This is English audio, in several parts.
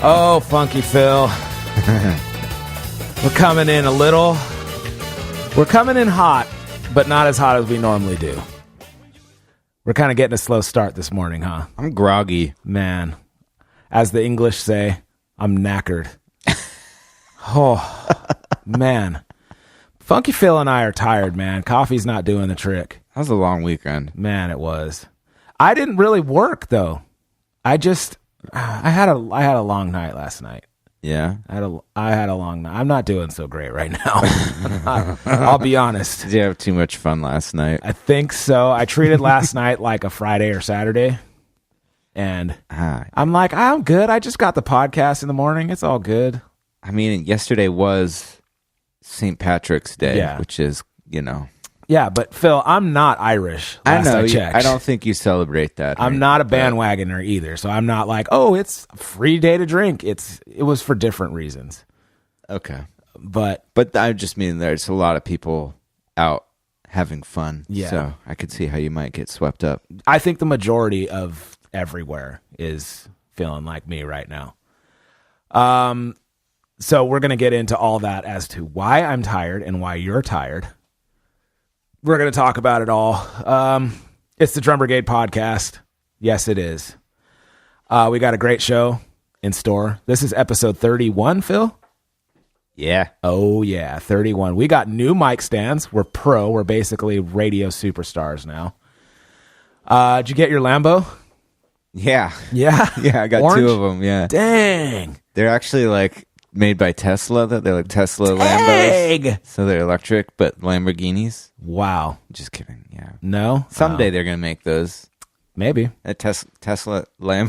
Oh, Funky Phil. We're coming in hot, but not as hot as we normally do. We're kind of getting a slow start this morning, huh? I'm groggy. Man, as the English say, I'm knackered. Oh, man. Funky Phil and I are tired, man. Coffee's not doing the trick. That was a long weekend. Man, it was. I didn't really work, though. I had a long night last night. Yeah? I had a long night. I'm not doing so great right now. I'll be honest. Did you have too much fun last night? I think so. I treated last night like a Friday or Saturday. And I'm like, I'm good. I just got the podcast in the morning. It's all good. I mean, yesterday was St. Patrick's Day, which is, Yeah, but Phil, I'm not Irish. Last I checked. I don't think you celebrate that. I'm not a bandwagoner either, so I'm not like, oh, it's a free day to drink. It was for different reasons. Okay, but I just mean there's a lot of people out having fun. Yeah, so I could see how you might get swept up. I think the majority of everywhere is feeling like me right now. So we're gonna get into all that as to why I'm tired and why you're tired. We're going to talk about it all. It's the Drum Brigade podcast. Yes, it is. We got a great show in store. This is episode 31, Phil. Yeah. Oh, yeah, 31. We got new mic stands. We're pro. We're basically radio superstars now. Did you get your Lambo? Yeah. Yeah? Yeah, I got Orange? 2 of them, yeah. Dang. They're actually made by Tesla. They're like Tesla Dang. Lambos. So they're electric, but Lamborghinis. Wow. Just kidding. Yeah. No? Someday they're going to make those. Maybe. A Tesla Lamb.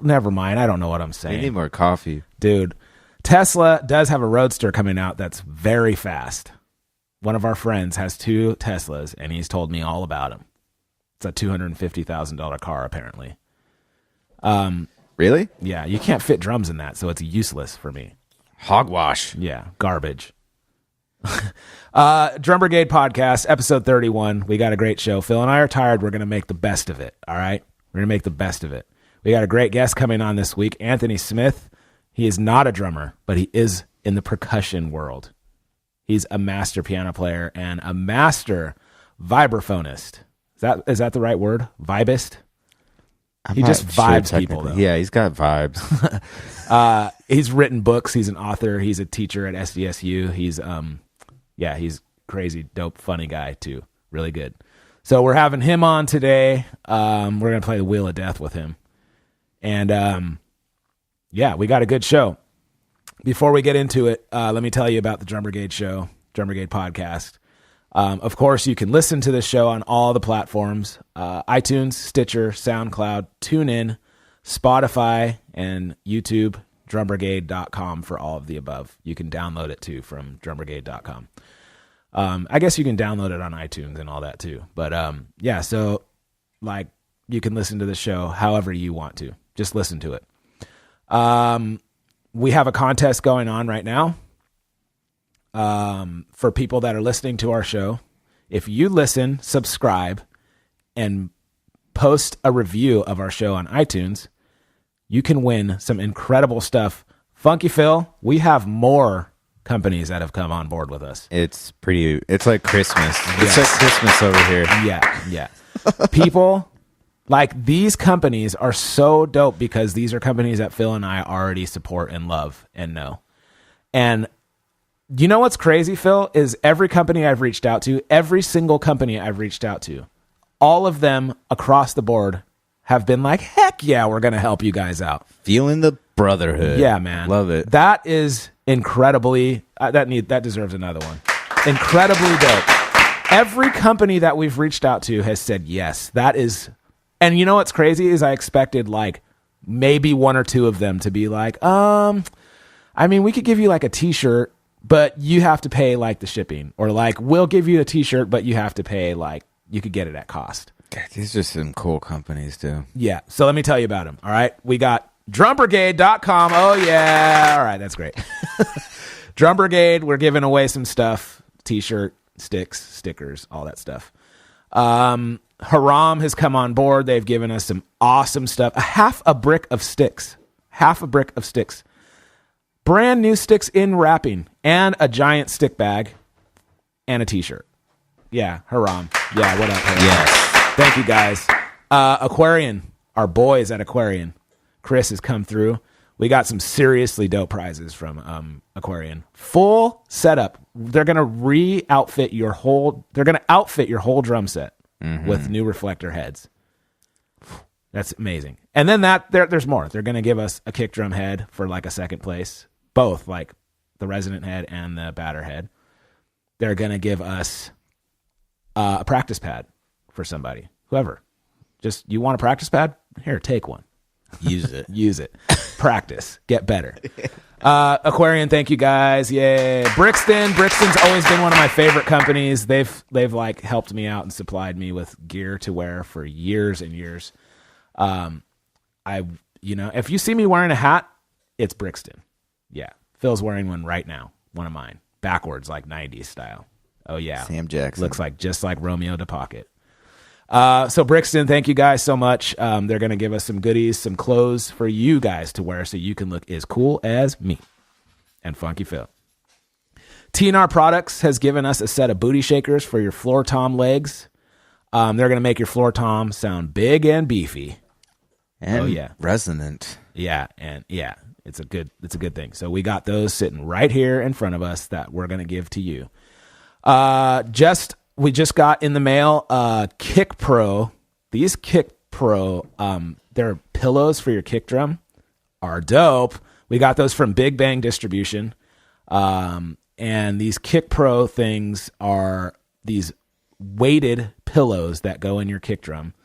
Never mind. I don't know what I'm saying. We need more coffee. Dude, Tesla does have a Roadster coming out that's very fast. One of our friends has 2 Teslas, and he's told me all about them. It's a $250,000 car, apparently. Really? Yeah, you can't fit drums in that, so it's useless for me. Hogwash. Yeah, garbage. Drum Brigade podcast, episode 31. We got a great show. Phil and I are tired. We're going to make the best of it, all right? We're going to make the best of it. We got a great guest coming on this week, Anthony Smith. He is not a drummer, but he is in the percussion world. He's a master piano player and a master vibraphonist. Is that the right word? Vibist? He just vibes people, though. Yeah, he's got vibes. He's written books. He's an author. He's a teacher at SDSU. He's crazy, dope, funny guy, too. Really good. So we're having him on today. We're going to play the Wheel of Death with him. And, we got a good show. Before we get into it, let me tell you about the Drum Brigade show, Drum Brigade podcast. Of course, you can listen to this show on all the platforms, iTunes, Stitcher, SoundCloud, TuneIn, Spotify, and YouTube, drumbrigade.com for all of the above. You can download it, too, from drumbrigade.com. I guess you can download it on iTunes and all that, too. But, so, you can listen to the show however you want to. Just listen to it. We have a contest going on right now. For people that are listening to our show, if you listen, subscribe, and post a review of our show on iTunes, you can win some incredible stuff. Funky Phil, we have more companies that have come on board with us. It's like Christmas. It's like Christmas over here. Yeah. People like these companies are so dope because these are companies that Phil and I already support and love and know. And you know what's crazy, Phil, is every company I've reached out to, every single company I've reached out to, all of them across the board have been like, heck yeah, we're going to help you guys out. Feeling the brotherhood. Yeah, man. Love it. That is incredibly, that deserves another one. Incredibly dope. Every company that we've reached out to has said yes. That is, and you know what's crazy is I expected maybe 1 or 2 of them to be like, we could give you a t-shirt, but you have to pay the shipping, or we'll give you a t-shirt, but you have to pay you could get it at cost. God, these are some cool companies too. Yeah. So let me tell you about them. All right. We got drumbrigade.com. Oh yeah. All right. That's great. Drum Brigade. We're giving away some stuff, t-shirt, sticks, stickers, all that stuff. Haram has come on board. They've given us some awesome stuff. Half a brick of sticks. Brand new sticks in wrapping, and a giant stick bag, and a t-shirt. Yeah, Haram. Yeah, what up, Haram? Yes. Thank you, guys. Aquarian, our boys at Aquarian. Chris has come through. We got some seriously dope prizes from Aquarian. Full setup. They're gonna outfit your whole drum set with new reflector heads. That's amazing. And then there's more. They're gonna give us a kick drum head for like a second place, both like the resident head and the batter head. They're gonna give us a practice pad for somebody, whoever. Just you want a practice pad? Here, take one. Use it. Practice. Get better. Aquarian, thank you guys. Yay. Brixton's always been one of my favorite companies. They've like helped me out and supplied me with gear to wear for years and years. If you see me wearing a hat, it's Brixton. Yeah. Phil's wearing one right now. One of mine. Backwards, like 90s style. Oh yeah. Sam Jackson. Looks like just like Romeo the Pocket. So Brixton, thank you guys so much. They're going to give us some goodies, some clothes for you guys to wear so you can look as cool as me and Funky Phil. TNR Products has given us a set of booty shakers for your floor tom legs. They're going to make your floor tom sound big and beefy. And resonant. Yeah. It's a good thing. So we got those sitting right here in front of us that we're going to give to you. We just got in the mail Kick Pro. These Kick Pro, they're pillows for your kick drum, are dope. We got those from Big Bang Distribution. And these Kick Pro things are these weighted pillows that go in your kick drum.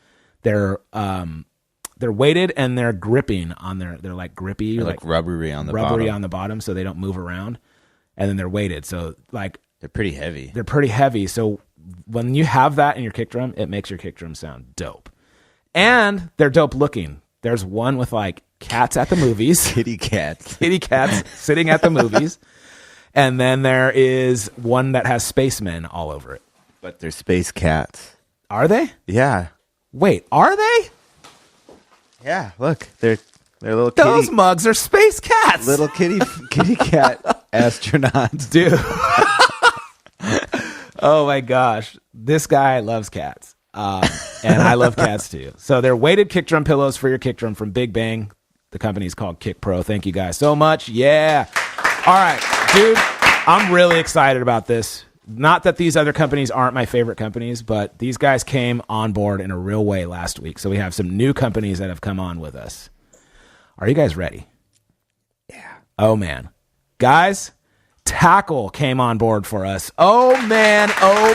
They're weighted and they're gripping on they're like grippy. They're like rubbery on the bottom so they don't move around. And then they're weighted. So like they're pretty heavy. So when you have that in your kick drum, it makes your kick drum sound dope. And they're dope looking. There's one with like cats at the movies. Kitty cats sitting at the movies. And then there is one that has spacemen all over it. But they're space cats. Are they? Yeah. Wait, are they? Yeah, look. They're little kitty. Those mugs are space cats. Little kitty cat astronauts. Dude. Oh my gosh, this guy loves cats, and I love cats too. So they're weighted kick drum pillows for your kick drum from Big Bang. The company's called Kick Pro. Thank you guys so much. Yeah. All right, dude, I'm really excited about this. Not that these other companies aren't my favorite companies, but these guys came on board in a real way last week. So we have some new companies that have come on with us. Are you guys ready? Yeah. Oh man, guys. Tackle came on board for us. Oh man. Tackle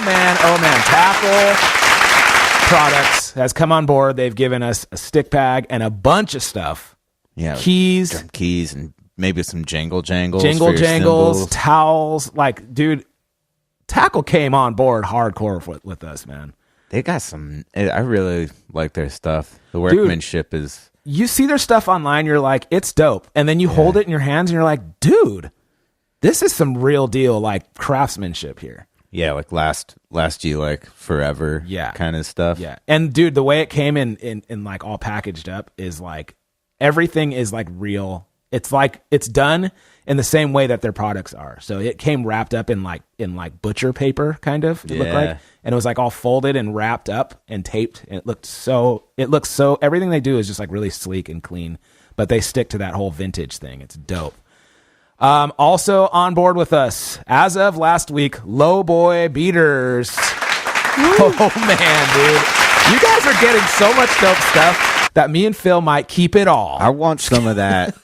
Products has come on board. They've given us a stick bag and a bunch of stuff. Yeah. Keys. Drum keys and maybe some jangles. Towels. Like, dude, Tackle came on board hardcore with us, man. They got some, I really like their stuff. The workmanship is. You see their stuff online, you're like, it's dope. And then you hold it in your hands and you're like, dude, this is some real deal, like craftsmanship here. Yeah, like last you like forever kind of stuff. Yeah. And dude, the way it came in like all packaged up is like everything is like real. It's like it's done in the same way that their products are. So it came wrapped up in like butcher paper kind of, it looked like. And it was like all folded and wrapped up and taped. And it looks so everything they do is just like really sleek and clean, but they stick to that whole vintage thing. It's dope. Also on board with us, as of last week, Low Boy Beaters. Oh, man, dude. You guys are getting so much dope stuff that me and Phil might keep it all. I want some of that.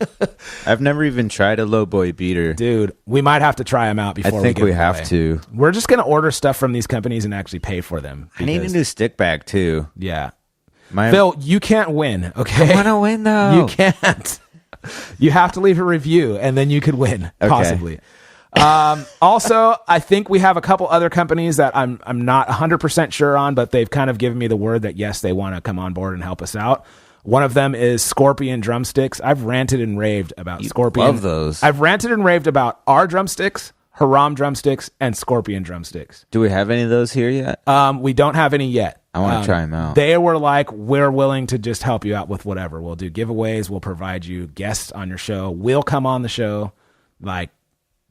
I've never even tried a Low Boy Beater. Dude, we might have to try them out before I think we have to. We're just going to order stuff from these companies and actually pay for them. I need a new stick bag, too. Yeah. Phil, you can't win, okay? I want to win, though. You can't. You have to leave a review, and then you could win, possibly. Also, I think we have a couple other companies that I'm not 100% sure on, but they've kind of given me the word that, yes, they want to come on board and help us out. One of them is Scorpion Drumsticks. I've ranted and raved about Scorpion. Love those. I've ranted and raved about our drumsticks, Haram drumsticks, and Scorpion drumsticks. Do we have any of those here yet? We don't have any yet. I want to try them out. They were like, we're willing to just help you out with whatever. We'll do giveaways. We'll provide you guests on your show. We'll come on the show. Like,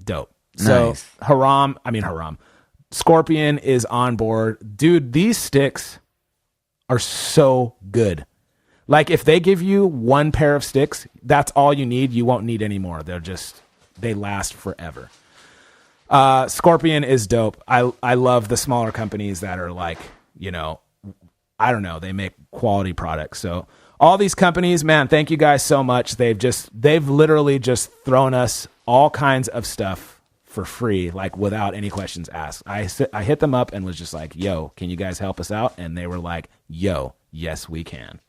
dope. Nice. So Scorpion is on board. Dude, these sticks are so good. Like, if they give you one pair of sticks, that's all you need. You won't need any more. They last forever. Scorpion is dope. I love the smaller companies that are like, I don't know, they make quality products. So all these companies, man, thank you guys so much. They've literally just thrown us all kinds of stuff for free, like without any questions asked. I hit them up and was just like, yo, can you guys help us out? And they were like, yo, yes, we can.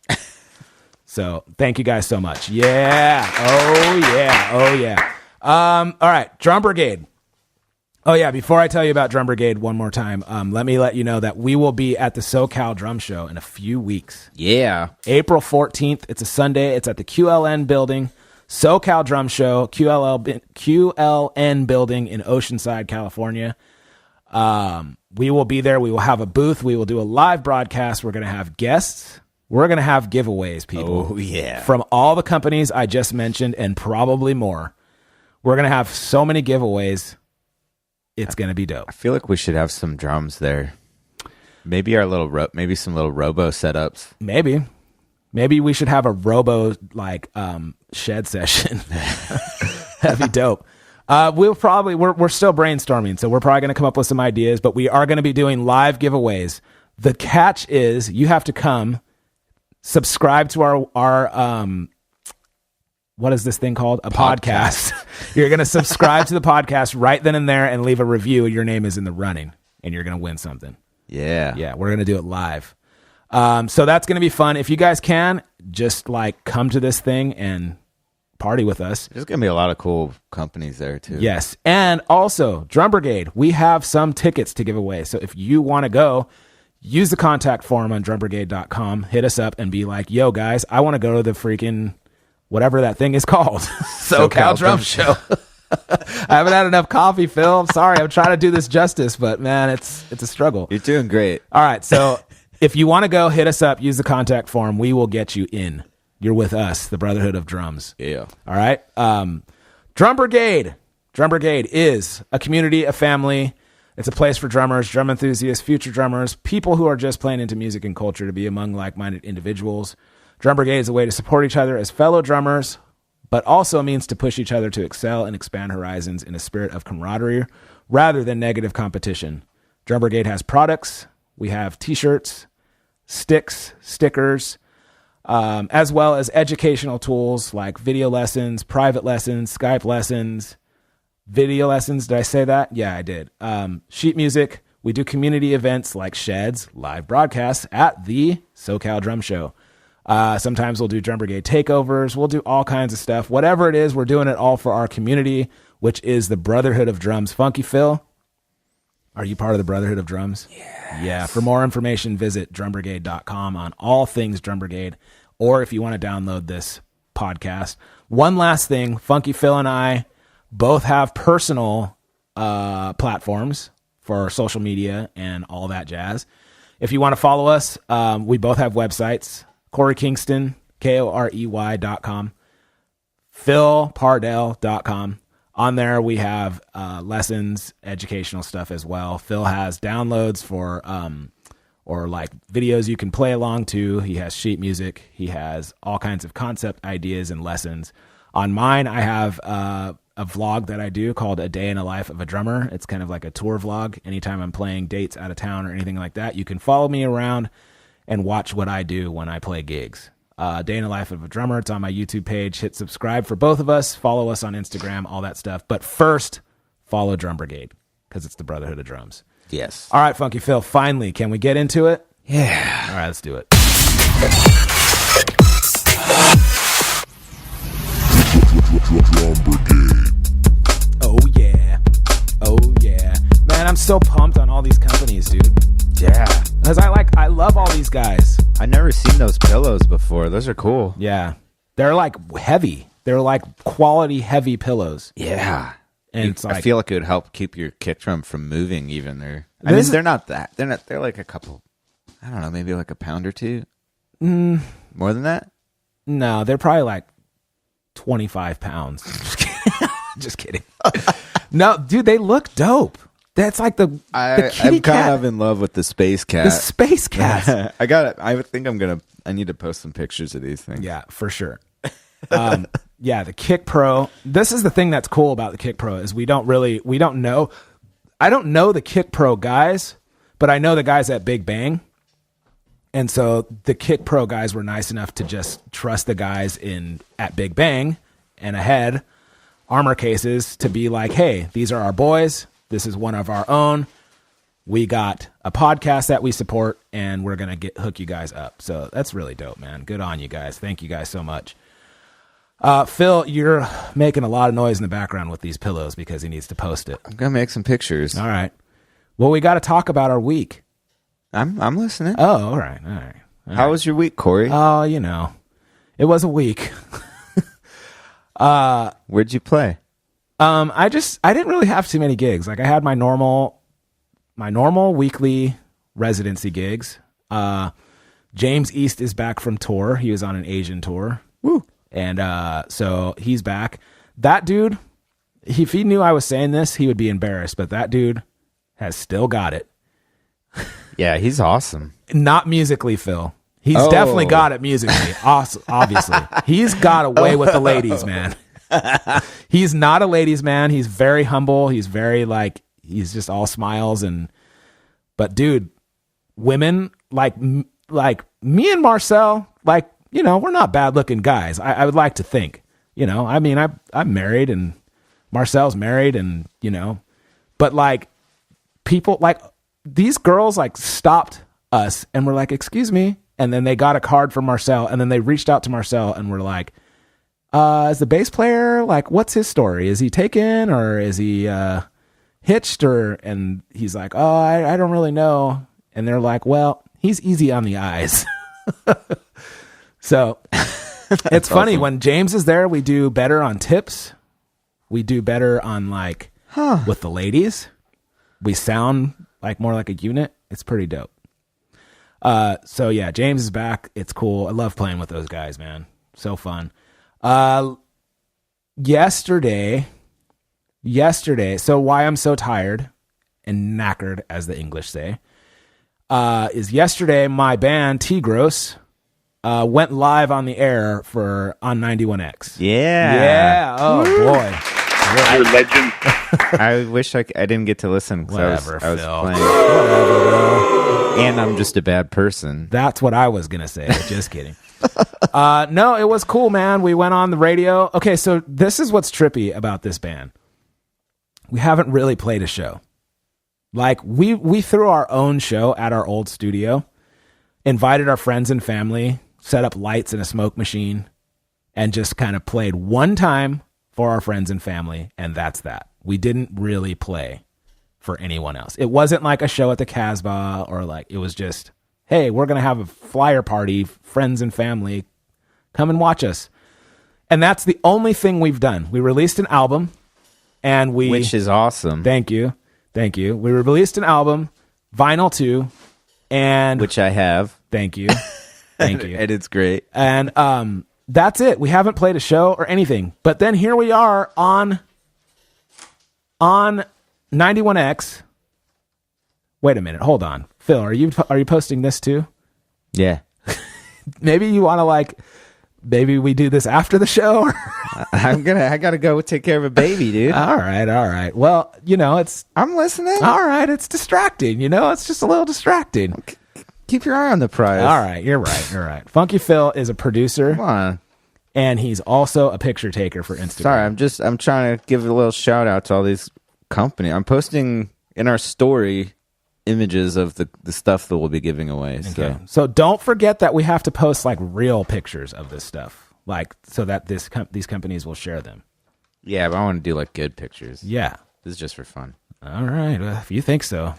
So thank you guys so much. Yeah. Oh yeah. All right. Drum Brigade. Oh yeah. Before I tell you about Drum Brigade one more time, let me let you know that we will be at the SoCal Drum Show in a few weeks. Yeah. April 14th. It's a Sunday. It's at the QLN building. SoCal Drum Show, QLN building in Oceanside, California. We will be there. We will have a booth. We will do a live broadcast. We're going to have guests. We're going to have giveaways, people. Oh, yeah. From all the companies I just mentioned and probably more. We're going to have so many giveaways. It's going to be dope. I feel like we should have some drums there. Maybe maybe some little robo setups. Maybe we should have a robo shed session. That'd be dope. We're still brainstorming, so we're probably going to come up with some ideas, but we are going to be doing live giveaways. The catch is you have to come subscribe to our what is this thing called? A podcast. You're going to subscribe to the podcast right then and there and leave a review. Your name is in the running and you're going to win something. Yeah. Yeah. We're going to do it live. So that's going to be fun. If you guys can, just come to this thing and party with us. There's going to be a lot of cool companies there too. Yes. And also Drum Brigade, we have some tickets to give away. So if you want to go, use the contact form on drumbrigade.com, hit us up and be like, yo guys, I want to go to the freaking whatever that thing is called. SoCal Drum Show. I haven't had enough coffee, Phil. I'm sorry. I'm trying to do this justice, but man, it's a struggle. You're doing great. All right. So if you want to go, hit us up, use the contact form. We will get you in. You're with us, the Brotherhood of Drums. Yeah. All right. Drum Brigade. Drum Brigade is a community, a family. It's a place for drummers, drum enthusiasts, future drummers, people who are just playing into music and culture to be among like-minded individuals. Drum Brigade is a way to support each other as fellow drummers, but also a means to push each other to excel and expand horizons in a spirit of camaraderie rather than negative competition. Drum Brigade has products. We have t-shirts, sticks, stickers, as well as educational tools like video lessons, private lessons, Skype lessons, video lessons. Did I say that? Yeah, I did. Sheet music. We do community events like sheds, live broadcasts at the SoCal Drum Show. Sometimes we'll do Drum Brigade takeovers. We'll do all kinds of stuff. Whatever it is, we're doing it all for our community, which is the Brotherhood of Drums. Funky Phil, are you part of the Brotherhood of Drums? Yes. Yeah. For more information, visit drumbrigade.com on all things Drum Brigade, or if you want to download this podcast. One last thing, Funky Phil and I both have personal platforms for social media and all that jazz. If you want to follow us, we both have websites. Corey Kingston, KOREY.com, PhilPardell.com. On there, we have lessons, educational stuff as well. Phil has downloads for or like videos you can play along to. He has sheet music. He has all kinds of concept ideas and lessons. On mine, I have a vlog that I do called A Day in the Life of a Drummer. It's kind of like a tour vlog. Anytime I'm playing dates out of town or anything like that, you can follow me around and watch what I do when I play gigs. Day in the Life of a Drummer. It's on my YouTube page. Hit subscribe for both of us. Follow us on Instagram, all that stuff. But first, follow Drum Brigade because it's the Brotherhood of Drums. Yes. All right, Funky Phil, finally, can we get into it? Yeah. All right, let's do it. Oh, yeah. Oh, yeah. Man, I'm so pumped on all these companies, dude. Yeah. Because I love all these guys. I've never seen those pillows before. Those are cool. Yeah. They're like heavy. They're like quality heavy pillows. Yeah. And it's like, I feel like it would help keep your kick drum from moving even. They're not that. They're like a couple, I don't know, maybe like a pound or two. More than that? No, they're probably like 25 pounds. Just kidding. No, dude, they look dope. That's like the kitty I'm cat. kind of in love with the space cat. The space cat. I need to post some pictures of these things. Yeah, for sure. Yeah, the Kick Pro. This is the thing that's cool about the Kick Pro is we don't know. I don't know the Kick Pro guys, but I know the guys at Big Bang. And so the Kick Pro guys were nice enough to just trust the guys at Big Bang and Ahead Armor Cases to be like, hey, these are our boys. This is one of our own. We got a podcast that we support, and we're going to hook you guys up. So that's really dope, man. Good on you guys. Thank you guys so much. Phil, you're making a lot of noise in the background with these pillows because he needs to post it. I'm going to make some pictures. All right. Well, we got to talk about our week. I'm listening. Oh, all right. All right. How was your week, Corey? Oh, it was a week. Where'd you play? I didn't really have too many gigs. Like I had my normal weekly residency gigs. James East is back from tour. He was on an Asian tour. Woo. And so he's back. That dude, if he knew I was saying this, he would be embarrassed, but that dude has still got it. Yeah, he's awesome. Not musically, Phil. He's definitely got it musically. Obviously. He's got away with the ladies, man. He's not a ladies man. He's very humble. He's very he's just all smiles but dude, women like me and Marcel, we're not bad looking guys. I would like to think, I mean, I'm married and Marcel's married and, but people these girls stopped us and were like, excuse me. And then they got a card from Marcel and then they reached out to Marcel and were like, is the bass player, what's his story? Is he taken or is he hitched and he's like, oh, I don't really know. And they're like, well, he's easy on the eyes. So it's funny. Awesome. When James is there, we do better on tips. We do better on with the ladies. We sound more like a unit. It's pretty dope. So yeah, James is back. It's cool. I love playing with those guys, man. So fun. Yesterday, so why I'm so tired and knackered, as the English say, is yesterday my band T-Gross went live on the air on 91X. Yeah. Oh boy. You're a legend. I wish I didn't get to listen. Whatever, I was Phil. playing. Whatever, bro. And I'm just a bad person. That's what I was going to say. Just kidding. No, it was cool, man. We went on the radio. Okay, so this is what's trippy about this band. We haven't really played a show. We threw our own show at our old studio, invited our friends and family, set up lights and a smoke machine, and just kind of played one time for our friends and family, and that's that. We didn't really play for anyone else. It wasn't like a show at the Casbah or it was just, hey, we're going to have a flyer party, friends and family, come and watch us. And that's the only thing we've done. We released an album and which is awesome. Thank you. We released an album, vinyl too, and which I have. Thank you. And it's great. And that's it. We haven't played a show or anything. But then here we are on 91X. Wait a minute. Hold on. Phil, are you posting this too? Yeah. Maybe you want to maybe we do this after the show? I got to go take care of a baby, dude. All right. Well, I'm listening. All right. It's distracting. It's just a little distracting. Okay. Keep your eye on the prize. All right, you're right. Funky Phil is a producer. Come on. And he's also a picture taker for Instagram. Sorry, I'm trying to give a little shout out to all these companies. I'm posting in our story images of the stuff that we'll be giving away. Okay. So don't forget that we have to post real pictures of this stuff, so that these companies will share them. Yeah, but I want to do good pictures. Yeah. This is just for fun. All right. Well, if you think so.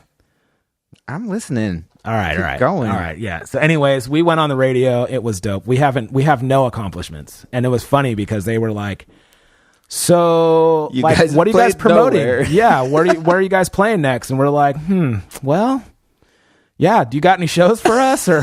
I'm listening. All right. Keep going. All right. Yeah. So anyways, we went on the radio. It was dope. We have no accomplishments. And it was funny because they were like, So, You like, guys what are you guys played promoting? nowhere. Yeah, where are you guys playing next? And we're like, well, yeah, do you got any shows for us? Or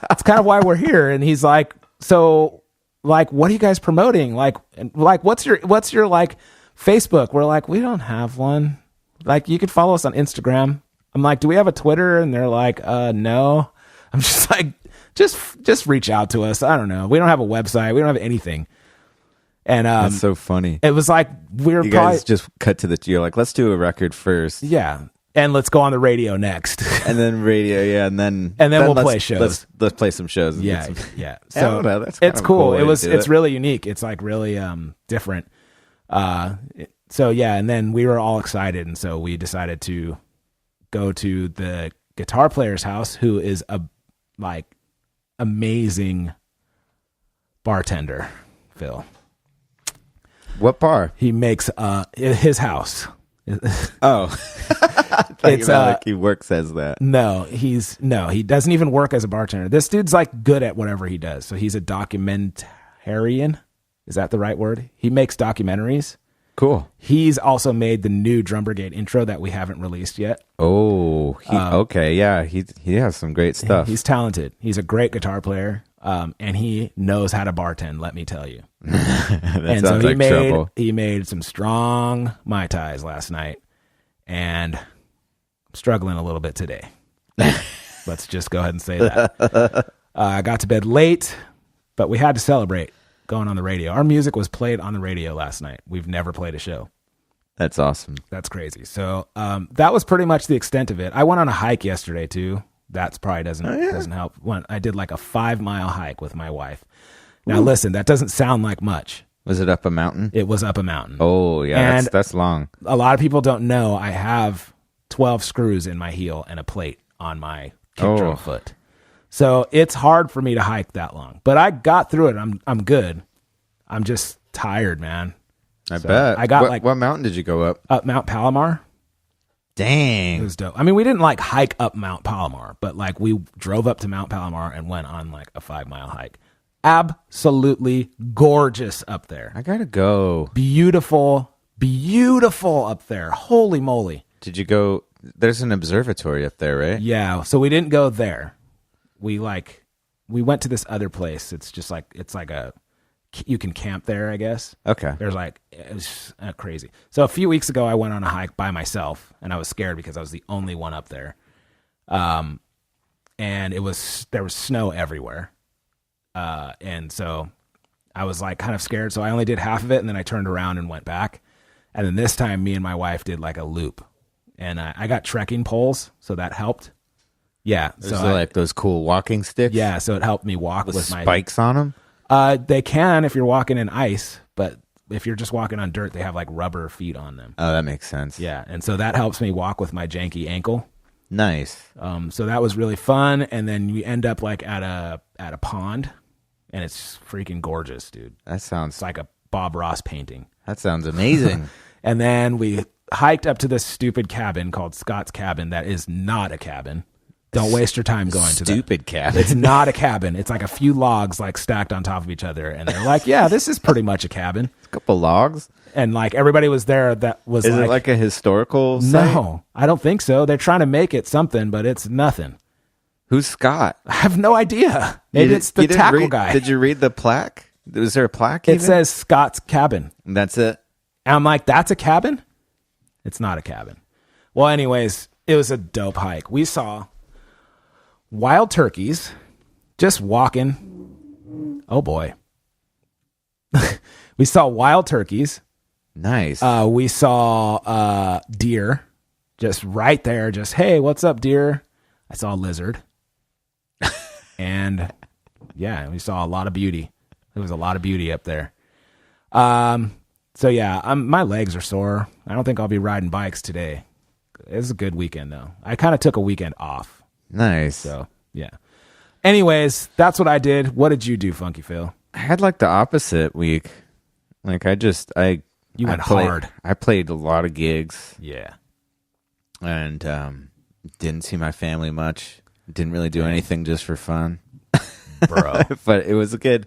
that's kind of why we're here. And he's like, so, like, what are you guys promoting? Like, what's your like Facebook? We're like, we don't have one. Like, you could follow us on Instagram. I'm like, do we have a Twitter? And they're like, no. I'm just like, just reach out to us. I don't know. We don't have a website. We don't have anything. And That's so funny. it was like we were You probably guys just cut to you're like, let's do a record first. yeah, and let's go on the radio next. And then radio, yeah, and then we'll let's- play shows. Let's play some shows. And yeah, get some- yeah. I So don't know, that's kind it's of a cool cool. way to do It's it. really unique. It's like really different. So yeah, and then we were all excited, and so we decided to go to the guitar player's house, who is a like amazing bartender, Phil. What bar? He makes his house. Oh, It's like he works as that. No, he doesn't even work as a bartender. This dude's like good at whatever he does. So he's a documentarian. Is that the right word? He makes documentaries. Cool. He's also made the new Drum Brigade intro that we haven't released yet. Oh, okay, yeah, he has some great stuff. He's talented. He's a great guitar player, and he knows how to bartend. Let me tell you. That And so sounds he like made trouble. he made some strong Mai Tais last night, and I'm struggling a little bit today. Let's just go ahead and say that. I got to bed late, but we had to celebrate going on the radio. Our music was played on the radio last night. We've never played a show. That's awesome. That's crazy. So that was pretty much the extent of it. I went on a hike yesterday too. That's probably doesn't help. I did like a 5-mile hike with my wife. Now listen, that doesn't sound like much. Was it up a mountain? It was up a mountain. Oh, yeah, And that's long. a lot of people don't know I have 12 screws in my heel and a plate on my kick drum foot. So it's hard for me to hike that long. But I got through it. I'm good. I'm just tired, man. I bet. I got what mountain did you go up? Up Mount Palomar. It Dang. was dope. I mean, we didn't like hike up Mount Palomar, but like we drove up to Mount Palomar and went on like a 5-mile hike. Absolutely gorgeous up there. I gotta go. Beautiful up there. Holy moly. Did you go? There's an observatory up there, right? Yeah. So we didn't go there. We went to this other place. It's just like, you can camp there, I guess. Okay. There's like, it's crazy. So a few weeks ago, I went on a hike by myself, and I was scared because I was the only one up there. And there was snow everywhere. And so I was like kind of scared. So I only did half of it, and then I turned around and went back. And then this time, me and my wife did like a loop, and I got trekking poles, so that helped. Yeah. So like those cool walking sticks? Yeah. So it helped me walk With with my spikes on them? They can if you're walking in ice, but if you're just walking on dirt, they have like rubber feet on them. Oh, that makes sense. Yeah, and so that helps me walk with my janky ankle. Nice. So that was really fun, and then you end up like at a pond, and it's freaking gorgeous, dude. It's like a Bob Ross painting. That sounds amazing. And then we hiked up to this stupid cabin called Scott's Cabin. That is not a cabin. Don't waste your time going to that. Stupid cabin. It's not a cabin. It's like a few logs like stacked on top of each other, and they're like, "Yeah, this is pretty much a cabin." A couple logs. And like everybody was there. That was. Is it like a historical site? No, I don't think so. They're trying to make it something, but it's nothing. Who's Scott? I have no idea. Maybe it's the tackle guy. Did you read the plaque? Was there a plaque? It says Scott's Cabin. And that's it. And I'm like, that's a cabin? It's not a cabin. Well, anyways, it was a dope hike. We saw wild turkeys just walking. Oh boy. We saw wild turkeys. Nice. We saw deer just right there. Just, hey, what's up, deer? I saw a lizard. And yeah, we saw a lot of beauty. There was a lot of beauty up there. So yeah, my legs are sore. I don't think I'll be riding bikes today. It was a good weekend though. I kind of took a weekend off. Nice. So yeah. Anyways, that's what I did. What did you do, Funky Phil? I had like the opposite week. Like You went hard. I played a lot of gigs. Yeah. And didn't see my family much. Didn't really do anything just for fun. Bro. But it was good.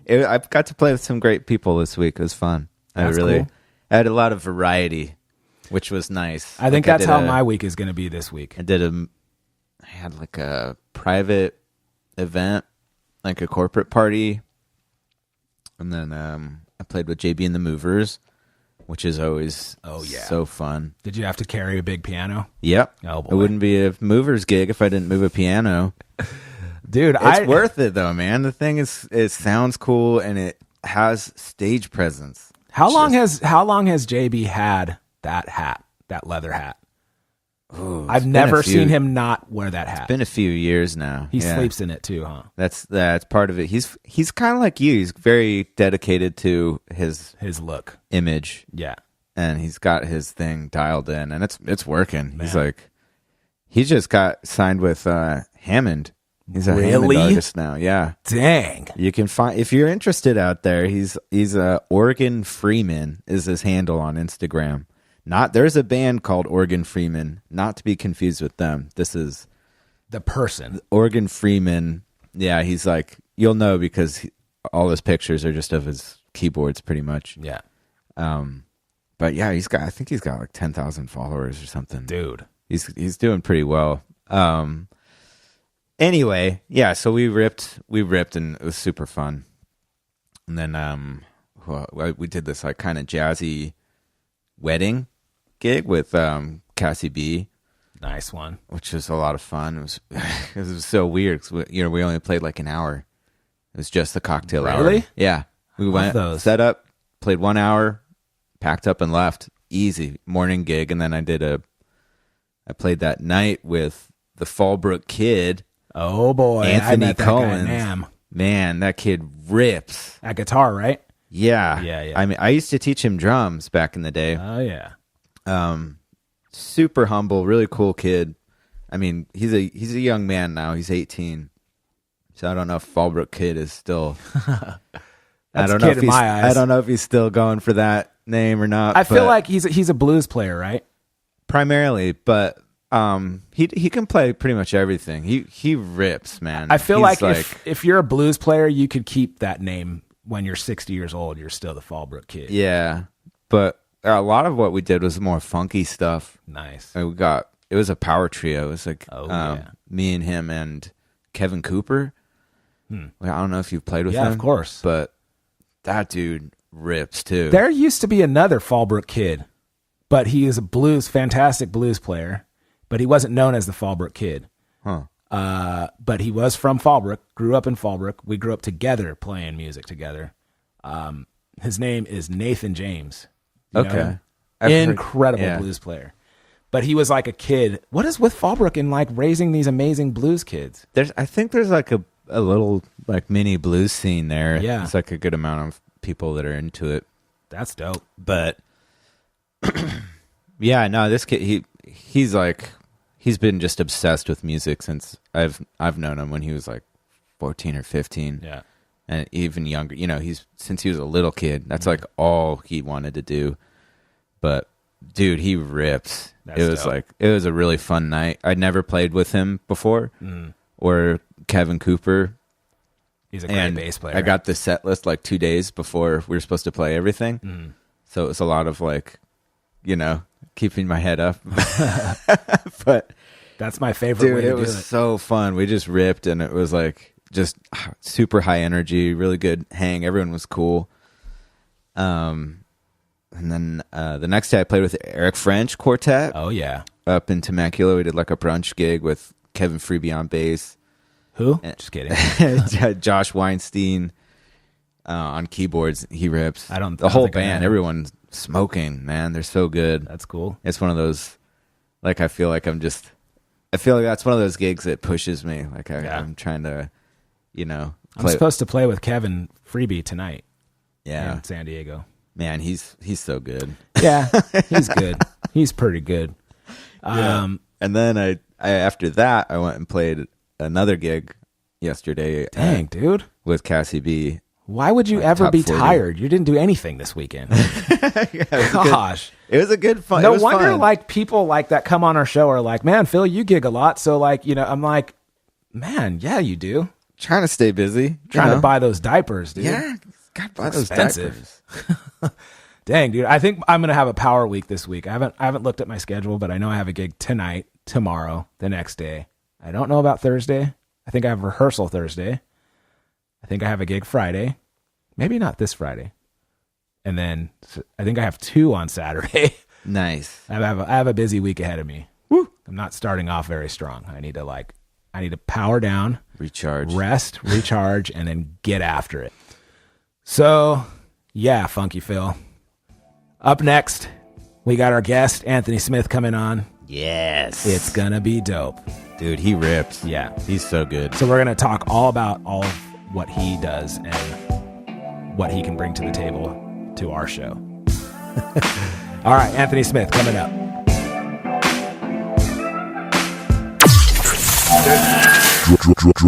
I got to play with some great people this week. It was fun. That's cool. I had a lot of variety, which was nice. I think that's how my week is going to be this week. I had like a private event, like a corporate party, and then I played with JB and the Movers, which is always so fun. Did you have to carry a big piano? Yep. Oh boy. It wouldn't be a Movers gig if I didn't move a piano. Dude, it's worth it though, man. The thing is, it sounds cool and it has stage presence. How long has JB had that hat, that leather hat? Ooh, I've never seen him not wear that hat. It's been a few years now. He sleeps in it too, huh? That's part of it. He's kind of like you. He's very dedicated to his look, image. Yeah, and he's got his thing dialed in, and it's working. Man. He just got signed with Hammond. He's a Hammond artist now. Yeah, dang. You can find, if you're interested out there. He's Oregon Freeman is his handle on Instagram. There's a band called Oregon Freeman, not to be confused with them. This is the person. Oregon Freeman. Yeah, he's like, you'll know because all his pictures are just of his keyboards pretty much. Yeah. But yeah, I think he's got like 10,000 followers or something. Dude. He's doing pretty well. Anyway, yeah, so we ripped and it was super fun. And then we did this like kind of jazzy wedding gig with Cassie B. Nice one. Which was a lot of fun. It was so weird because we only played like an hour. It was just the cocktail hour. Really? Yeah. We went, set up, played 1 hour, packed up and left. Easy morning gig. And then I played that night with the Fallbrook Kid. Oh boy, Anthony Collins. Man, that kid rips. That guitar, right? Yeah. Yeah. I mean, I used to teach him drums back in the day. Oh yeah. Super humble, really cool kid. I mean, he's a young man now. He's 18. So I don't know if Fallbrook Kid is still. I don't know if he's still going for that name or not. I feel like he's a blues player, right? Primarily, but he can play pretty much everything. He rips, man. I feel like if you're a blues player, you could keep that name when you're 60 years old. You're still the Fallbrook Kid. Yeah, but a lot of what we did was more funky stuff. Nice. And it was a power trio. It was like me and him and Kevin Cooper. I don't know if you've played with him. Yeah, of course. But that dude rips too. There used to be another Fallbrook Kid, but he is a fantastic blues player. But he wasn't known as the Fallbrook Kid. Huh. But he was from Fallbrook, grew up in Fallbrook. We grew up together playing music together. His name is Nathan James. Okay. Incredible blues player. But he was like a kid. What is with Fallbrook and like raising these amazing blues kids? I think there's like a little like mini blues scene there. Yeah. It's like a good amount of people that are into it. That's dope. But yeah, no, this kid, he's been just obsessed with music since I've known him when he was like 14 or 15. Yeah. And even younger, since he was a little kid, that's like all he wanted to do. But dude, he rips. It was a really fun night. I'd never played with him before or Kevin Cooper. He's a great bass player. I got the set list like 2 days before we were supposed to play everything. So it was a lot of like, keeping my head up. But that's my favorite way to do it. It was so fun. We just ripped and it was like just super high energy, really good hang. Everyone was cool. And then the next day I played with the Eric French Quartet. Oh yeah. Up in Temecula. We did like a brunch gig with Kevin Freebie on bass. Who? Just kidding. Josh Weinstein on keyboards. He rips. The whole band. Everyone's smoking, man. They're so good. That's cool. It's one of those, like, I feel like that's one of those gigs that pushes me. Like I'm trying to, I'm supposed to play with Kevin Freebie tonight. Yeah. In San Diego. Man, he's so good. Yeah, he's good. He's pretty good. Yeah. And then I after that I went and played another gig yesterday. Dang, dude. With Cassie B. Why would you ever be 40. Tired? You didn't do anything this weekend. Gosh. It was a good fun. No wonder fun. Like people like that come on our show are like, man, Phil, you gig a lot. So like, I'm like, man, yeah, you do. Trying to stay busy. Trying to buy those diapers, dude. Yeah. Gotta buy those diapers. Dang, dude. I think I'm going to have a power week this week. I haven't looked at my schedule, but I know I have a gig tonight, tomorrow, the next day. I don't know about Thursday. I think I have rehearsal Thursday. I think I have a gig Friday. Maybe not this Friday. And then I think I have 2 on Saturday. Nice. I have a busy week ahead of me. Woo. I'm not starting off very strong. I need to power down, recharge, rest, recharge, and then get after it. So, yeah, Funky Phil. Up next, we got our guest, Anthony Smith, coming on. Yes. It's going to be dope. Dude, he rips. Yeah. He's so good. So we're going to talk all about all of what he does and what he can bring to the table to our show. All right, Anthony Smith coming up.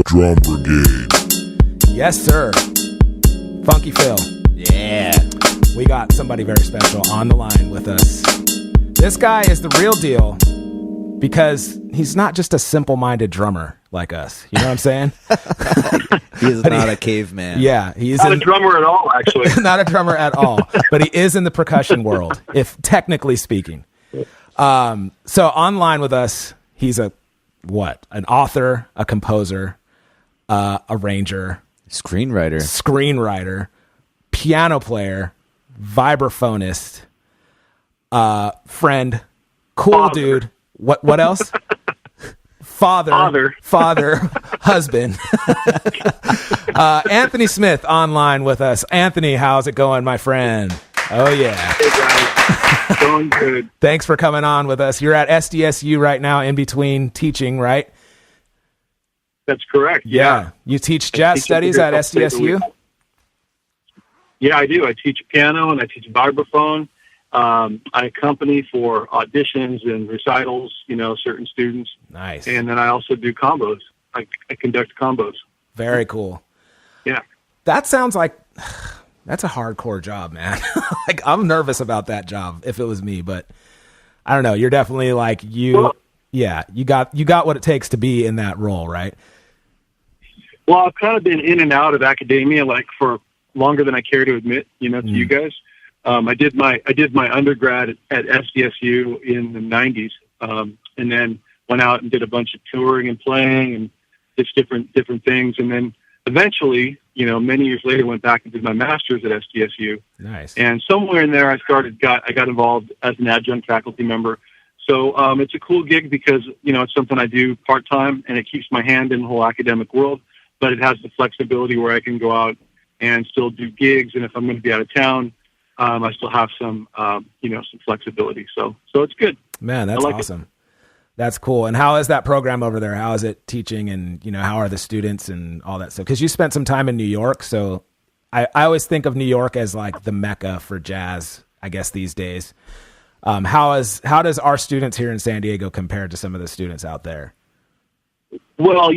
Drum Brigade. Yes, sir. Funky Phil. Yeah. We got somebody very special on the line with us. This guy is the real deal because he's not just a simple-minded drummer like us. You know what I'm saying? He is not a caveman. Yeah, he's not a drummer at all, actually. Not a drummer at all, but he is in the percussion world, if technically speaking. So online with us, he's an author, a composer, arranger, screenwriter, piano player, vibraphonist, friend, cool Father. Dude. What else? Father, husband. Anthony Smith online with us. Anthony, how's it going, my friend? Oh, yeah. Hey, guys. Going good. Thanks for coming on with us. You're at SDSU right now in between teaching, right? That's correct. Yeah. You teach jazz studies at SDSU? Yeah, I do. I teach piano and I teach vibraphone. I accompany for auditions and recitals, certain students. Nice. And then I also do combos. I conduct combos. Very cool. Yeah. That sounds like that's a hardcore job, man. Like I'm nervous about that job if it was me, but I don't know. You're definitely like you got what it takes to be in that role, right? Well, I've kind of been in and out of academia like for longer than I care to admit, to you guys. I did my undergrad at SDSU in the 90s, and then went out and did a bunch of touring and playing and did different things. And then eventually, many years later, went back and did my master's at SDSU. Nice. And somewhere in there, I got involved as an adjunct faculty member. So it's a cool gig because, it's something I do part-time and it keeps my hand in the whole academic world, but it has the flexibility where I can go out and still do gigs. And if I'm going to be out of town, I still have some flexibility. So it's good. Man, that's awesome. It. That's cool. And how is that program over there? How is it teaching and, how are the students and all that stuff? Because you spent some time in New York. So I always think of New York as like the Mecca for jazz, I guess, these days. How does our students here in San Diego compare to some of the students out there? Well,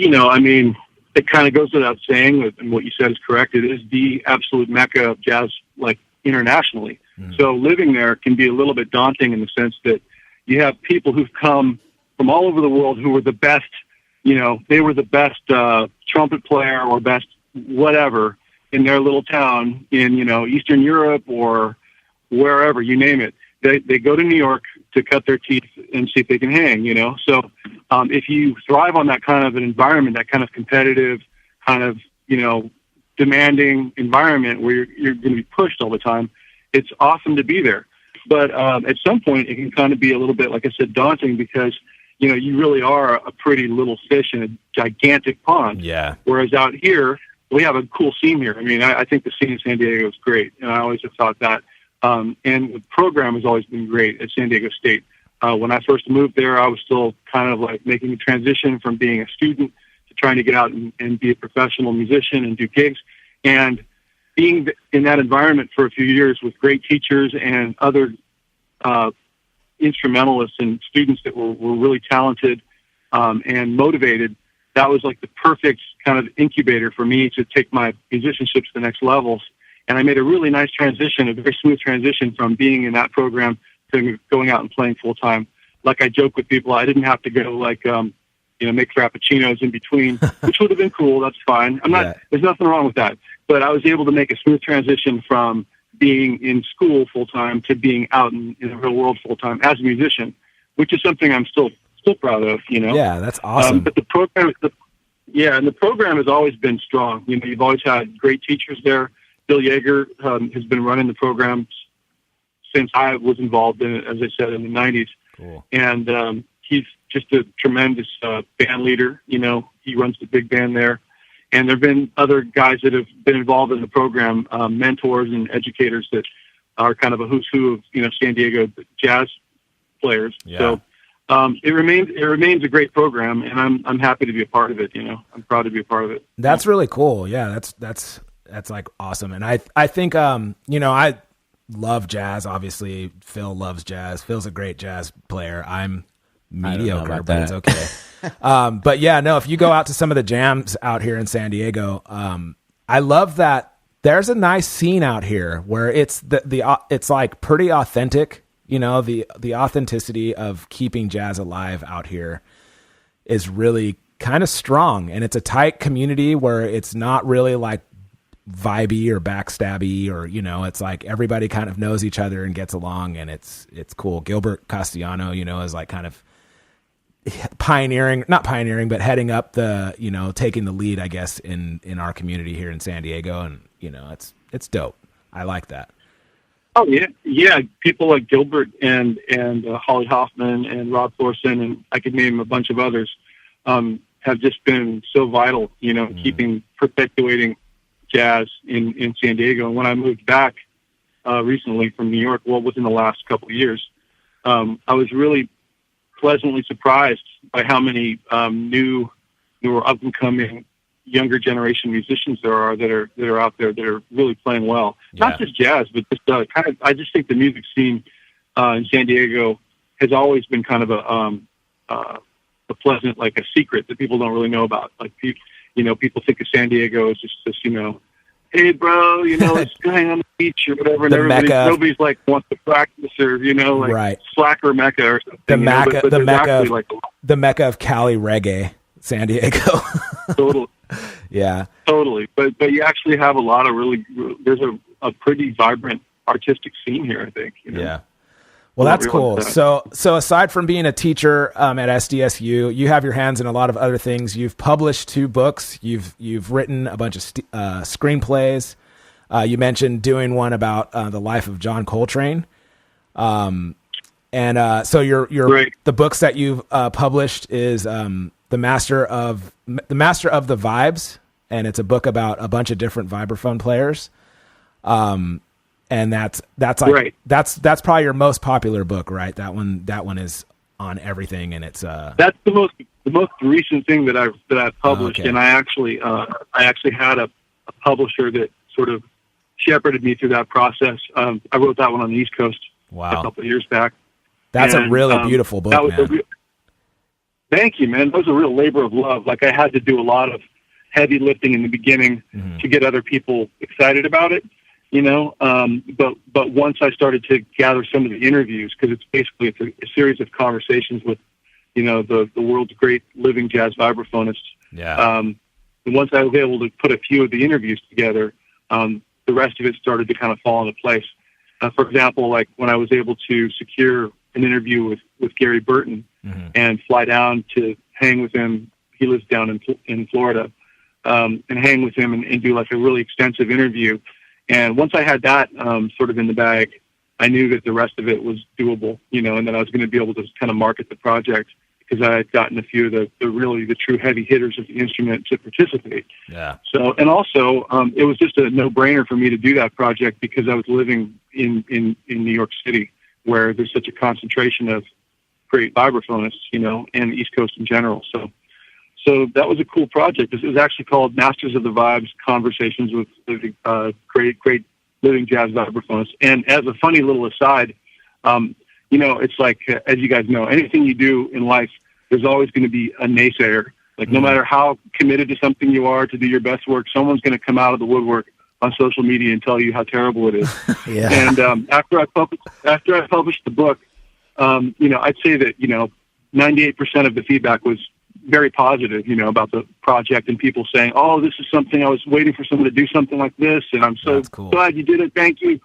it kind of goes without saying, and what you said is correct. It is the absolute Mecca of jazz, like internationally. So living there can be a little bit daunting in the sense that you have people who've come from all over the world who were the best, they were the best trumpet player or best whatever in their little town in, Eastern Europe or wherever, you name it. They go to New York to cut their teeth and see if they can hang, So if you thrive on that kind of an environment, that kind of competitive, kind of, demanding environment where you're going to be pushed all the time, it's awesome to be there. But at some point, it can kind of be a little bit, like I said, daunting because, you really are a pretty little fish in a gigantic pond. Yeah. Whereas out here, we have a cool scene here. I think the scene in San Diego is great, and I always have thought that. And the program has always been great at San Diego State. When I first moved there, I was still kind of like making a transition from being a student to trying to get out and be a professional musician and do gigs. And being in that environment for a few years with great teachers and other instrumentalists and students that were really talented and motivated, that was like the perfect kind of incubator for me to take my musicianship to the next levels. And I made a really nice transition, a very smooth transition from being in that program to going out and playing full time. Like I joke with people, I didn't have to go like, make frappuccinos in between, which would have been cool. That's fine. There's nothing wrong with that. But I was able to make a smooth transition from being in school full time to being out in the real world full time as a musician, which is something I'm still proud of. Yeah, that's awesome. But the program, and the program has always been strong. You've always had great teachers there. Bill Yeager has been running the program since I was involved in it, as I said, in the 90s. Cool. And he's just a tremendous band leader. He runs the big band there. And there have been other guys that have been involved in the program, mentors and educators that are kind of a who's who of San Diego jazz players. Yeah. So it remains a great program, and I'm happy to be a part of it. I'm proud to be a part of it. That's really cool. Yeah, that's like awesome. And I think I love jazz. Obviously, Phil loves jazz. Phil's a great jazz player. I'm mediocre, but it's okay. But yeah, no, if you go out to some of the jams out here in San Diego, I love that there's a nice scene out here where it's it's like pretty authentic. The authenticity of keeping jazz alive out here is really kind of strong, and it's a tight community where it's not really like vibey or backstabby, or it's like everybody kind of knows each other and gets along, and it's cool. Gilbert Castellano, is like kind of not pioneering, but heading up the, taking the lead, I guess, in our community here in San Diego. And, it's dope. I like that. Oh yeah. Yeah. People like Gilbert and Holly Hoffman and Rob Thorson, and I could name a bunch of others, have just been so vital, keeping perpetuating jazz in San Diego. And when I moved back, recently from New York, within the last couple of years, I was really pleasantly surprised by how many new or up and coming younger generation musicians there are that are out there that are really playing well. Yeah. Not just jazz, but just I just think the music scene in San Diego has always been kind of a pleasant, like a secret that people don't really know about. Like people think of San Diego as just this, hey bro, it's going on the beach or whatever, and nobody's like wants to practice or like right. slacker Mecca or something. The Mecca of Cali reggae, San Diego. Totally. Yeah. Totally. But you actually have a lot of there's a pretty vibrant artistic scene here, I think. Yeah. Well, that's cool. That. So aside from being a teacher at SDSU, you have your hands in a lot of other things. You've published 2 books. You've written a bunch of screenplays. You mentioned doing one about the life of John Coltrane. So your right. The books that you've published is the Master of the Vibes, and it's a book about a bunch of different vibraphone players. And that's like right. that's probably your most popular book, right? That one is on everything, and it's that's the most recent thing that I've published. Okay. And I actually had a publisher that sort of shepherded me through that process. I wrote that one on the East Coast a couple of years back. That's a really beautiful book, man. Thank you, man. That was a real labor of love. Like, I had to do a lot of heavy lifting in the beginning to get other people excited about it. But once I started to gather some of the interviews, because it's a series of conversations with, the world's great living jazz vibraphonists. Yeah. And once I was able to put a few of the interviews together, the rest of it started to kind of fall into place. For example, like when I was able to secure an interview with Gary Burton and fly down to hang with him. He lives down in Florida, and hang with him and do like a really extensive interview. And once I had that sort of in the bag, I knew that the rest of it was doable, and that I was going to be able to kind of market the project because I had gotten a few of the true heavy hitters of the instrument to participate. Yeah. So, and also, it was just a no-brainer for me to do that project because I was living in New York City, where there's such a concentration of great vibraphonists, and the East Coast in general. So that was a cool project. It was actually called Masters of the Vibes: Conversations with Great Living Jazz Vibraphonists. And as a funny little aside, it's like, as you guys know, anything you do in life, there's always going to be a naysayer. Like, no matter how committed to something you are to do your best work, someone's going to come out of the woodwork on social media and tell you how terrible it is. Yeah. And after I published the book, I'd say that 98% of the feedback was very positive, about the project, and people saying, "Oh, this is something I was waiting for someone to do something like this, and I'm so glad you did it. Thank you."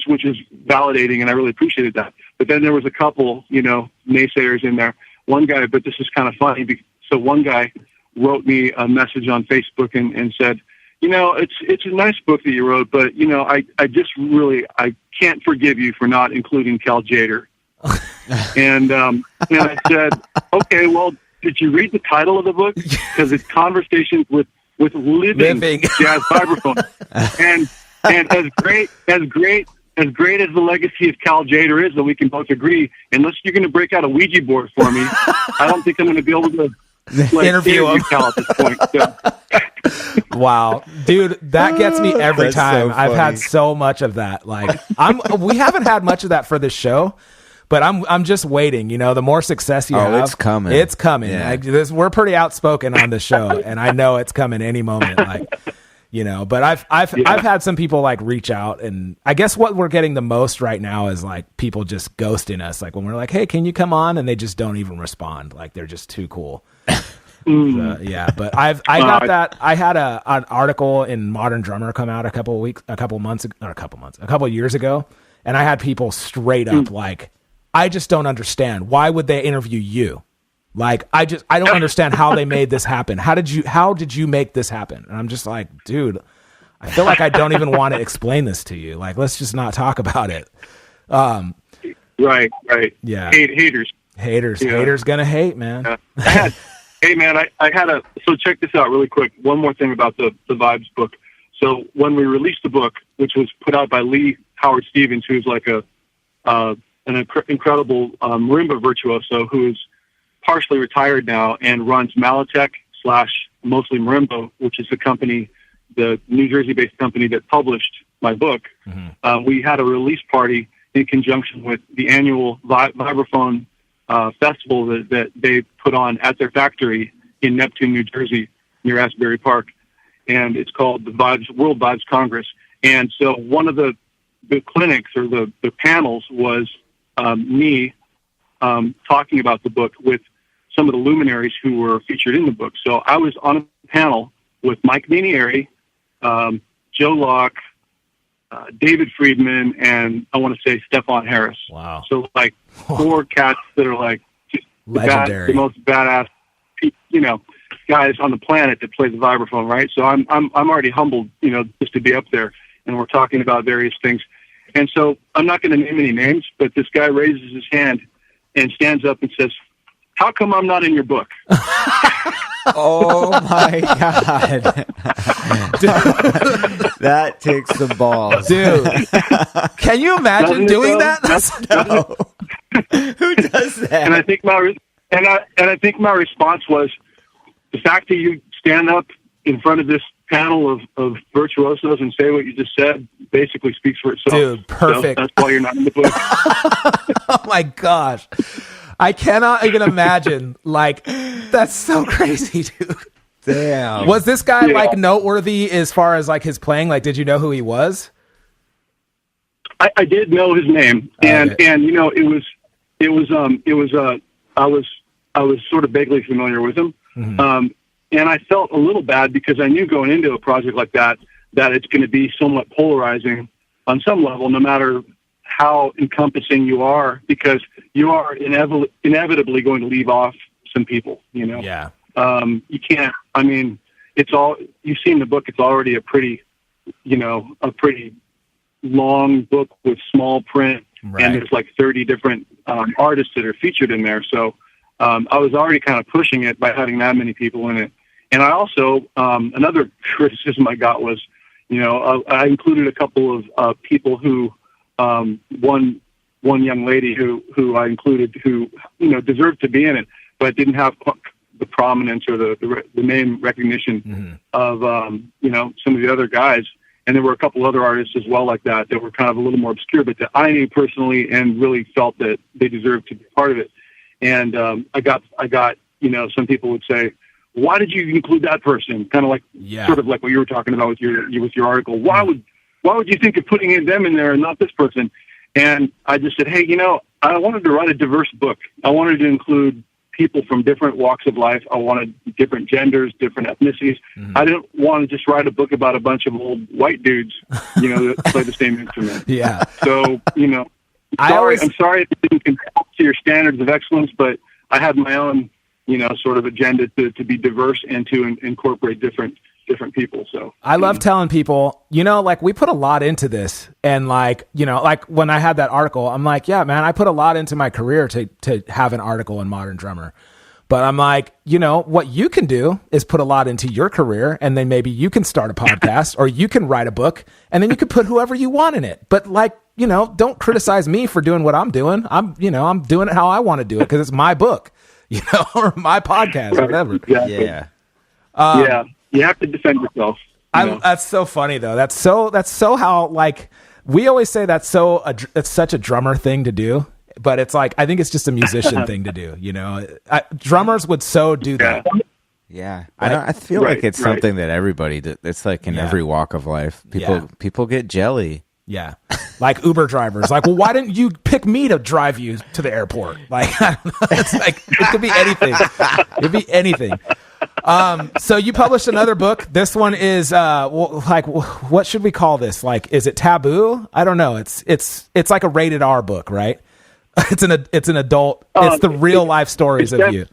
which is validating, and I really appreciated that. But then there was a couple, naysayers in there. One guy, but this is kind of funny. So one guy wrote me a message on Facebook and said, it's a nice book that you wrote, but I can't forgive you for not including Cal Jader. and I said, okay, well, did you read the title of the book? Because it's Conversations with living jazz vibraphone. and as great as the legacy of Cal Jader is, that we can both agree, unless you're going to break out a Ouija board for me, I don't think I'm going to be able to interview him. Cal at this point. So. Wow, dude, that gets me every time. So I've had so much of that. Like, we haven't had much of that for this show. But I'm just waiting. The more success you have, it's coming. It's coming. Yeah. We're pretty outspoken on this show, and I know it's coming any moment. But I've had some people reach out, and I guess what we're getting the most right now is people just ghosting us. When we're like, hey, can you come on? And they just don't even respond. They're just too cool. Yeah, but I got that. I had an article in Modern Drummer come out a couple years ago, and I had people straight up I just don't understand. Why would they interview you? I don't understand how they made this happen. How did you make this happen? And I'm just like, dude, I feel like I don't even want to explain this to you. Let's just not talk about it. Right. Yeah. Haters. Yeah. Haters gonna hate, man. Hey man, so check this out really quick. One more thing about the Vibes book. So when we released the book, which was put out by Lee Howard Stevens, who's an incredible marimba virtuoso who is partially retired now and runs Malotech / mostly Marimba, which is the New Jersey-based company that published my book. Mm-hmm. We had a release party in conjunction with the annual vibraphone festival that they put on at their factory in Neptune, New Jersey, near Asbury Park, and it's called the World Vibes Congress. And so one of the clinics or the panels was me talking about the book with some of the luminaries who were featured in the book. So I was on a panel with Mike Minieri, Joe Locke, David Friedman, and I want to say Stephon Harris. Wow. So 4 cats that are just legendary, the most badass, guys on the planet that play the vibraphone, right? So I'm already humbled, just to be up there, and we're talking about various things. And so I'm not going to name any names, but this guy raises his hand and stands up and says, "How come I'm not in your book?" Oh my God. That takes the balls. Dude. Can you imagine doing that? No. Who does that? And I think my response was, the fact that you stand up in front of this panel of virtuosos and say what you just said basically speaks for itself. Dude, perfect. So that's why you're not in the book. Oh my gosh. I cannot even imagine. That's so crazy, dude. Damn. Was this guy noteworthy as far as his playing? Did you know who he was? I did know his name, and I was sort of vaguely familiar with him. Mm-hmm. And I felt a little bad because I knew going into a project like that it's going to be somewhat polarizing on some level, no matter how encompassing you are, because you are inevitably going to leave off some people, Yeah. You can't, it's all, you've seen the book, it's already a pretty long book with small print, right. And there's 30 different artists that are featured in there. So I was already kind of pushing it by having that many people in it. And I also, another criticism I got was, I included a couple of people who, one young lady who I included who, deserved to be in it, but didn't have the prominence or the name recognition mm-hmm. of, some of the other guys. And there were a couple other artists as well like that were kind of a little more obscure, but that I knew personally and really felt that they deserved to be part of it. And I got some people would say, why did you include that person? Kind of sort of like what you were talking about with your article. Why would you think of putting them in there and not this person? And I just said, hey, I wanted to write a diverse book. I wanted to include people from different walks of life. I wanted different genders, different ethnicities. I didn't want to just write a book about a bunch of old white dudes, that play the same instrument. Yeah. So, I'm sorry it didn't conform to your standards of excellence, but I had my own, sort of agenda to be diverse and to incorporate different people. So I love telling people, we put a lot into this, and when I had that article, I'm like, yeah, man, I put a lot into my career to have an article in Modern Drummer. But I'm like, what you can do is put a lot into your career, and then maybe you can start a podcast or you can write a book, and then you could put whoever you want in it. But don't criticize me for doing what I'm doing. I'm doing it how I want to do it because it's my book, or my podcast, or whatever. Exactly. Yeah. Yeah. You have to defend yourself. That's so funny though. That's so how we always say it's such a drummer thing to do, but it's I think it's just a musician thing to do. Drummers would so do that. Yeah, I feel like it's something that everybody. It's in every walk of life. People get jelly. Yeah, like Uber drivers. Well, why didn't you pick me to drive you to the airport? It's it could be anything. It could be anything. So you published another book. This one is what should we call this? Is it taboo? I don't know. It's like a rated R book, right? It's an adult. It's the real life stories of you.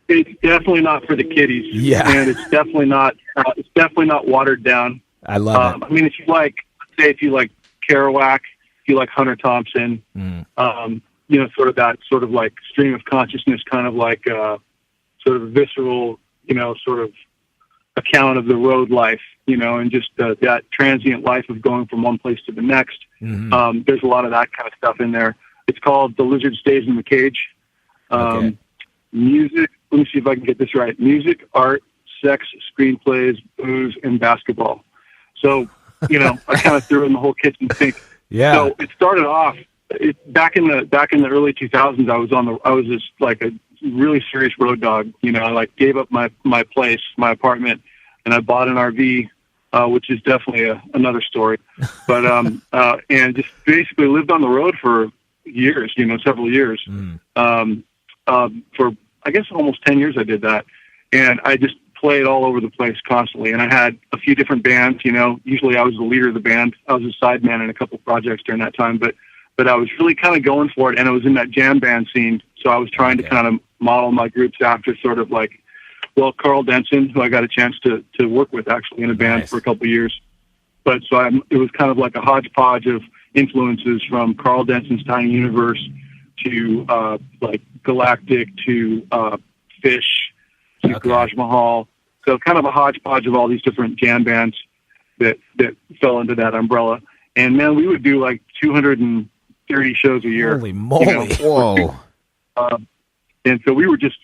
It's definitely not for the kiddies. Yeah, and it's definitely not. It's definitely not watered down. I love it. I mean, if you like Kerouac, if you like Hunter Thompson, sort of that sort of stream of consciousness, kind of sort of visceral, sort of account of the road life, and just that transient life of going from one place to the next. There's a lot of that kind of stuff in there. It's called The Lizard Stays in the Cage. Okay. Music, let me see if I can get this right. Music, art, sex, screenplays, booze, and basketball. So, I kind of threw in the whole kitchen sink. Yeah. So it started off back in the early 2000s. I was just a really serious road dog. I gave up my place, my apartment, and I bought an RV, which is definitely another story. But and just basically lived on the road for years, several years. For I guess almost 10 years I did that, and I just played all over the place constantly. And I had a few different bands. Usually I was the leader of the band. I was a sideman in a couple projects during that time, but I was really kind of going for it, and I was in that jam band scene. So I was trying to kind of model my groups after sort of Carl Denson, who I got a chance to work with actually in a band for a couple of years. But it was kind of like a hodgepodge of influences from Carl Denson's Tiny Universe to Galactic to Fish to Garage Mahal. So kind of a hodgepodge of all these different jam bands that fell into that umbrella. And man, we would do 230 shows a year. Holy moly! Whoa! And so we were just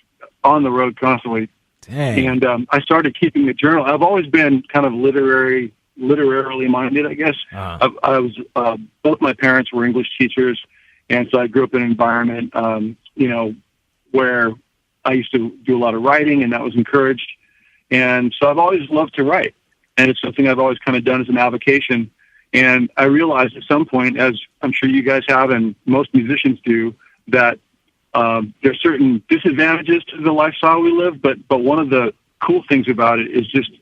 on the road constantly. Dang. And I started keeping a journal. I've always been kind of literarily minded, I guess. I was both my parents were English teachers, and so I grew up in an environment, where I used to do a lot of writing, and that was encouraged. And so I've always loved to write, and it's something I've always kind of done as an avocation. And I realized at some point, as I'm sure you guys have and most musicians do, that there's certain disadvantages to the lifestyle we live, but one of the cool things about it is just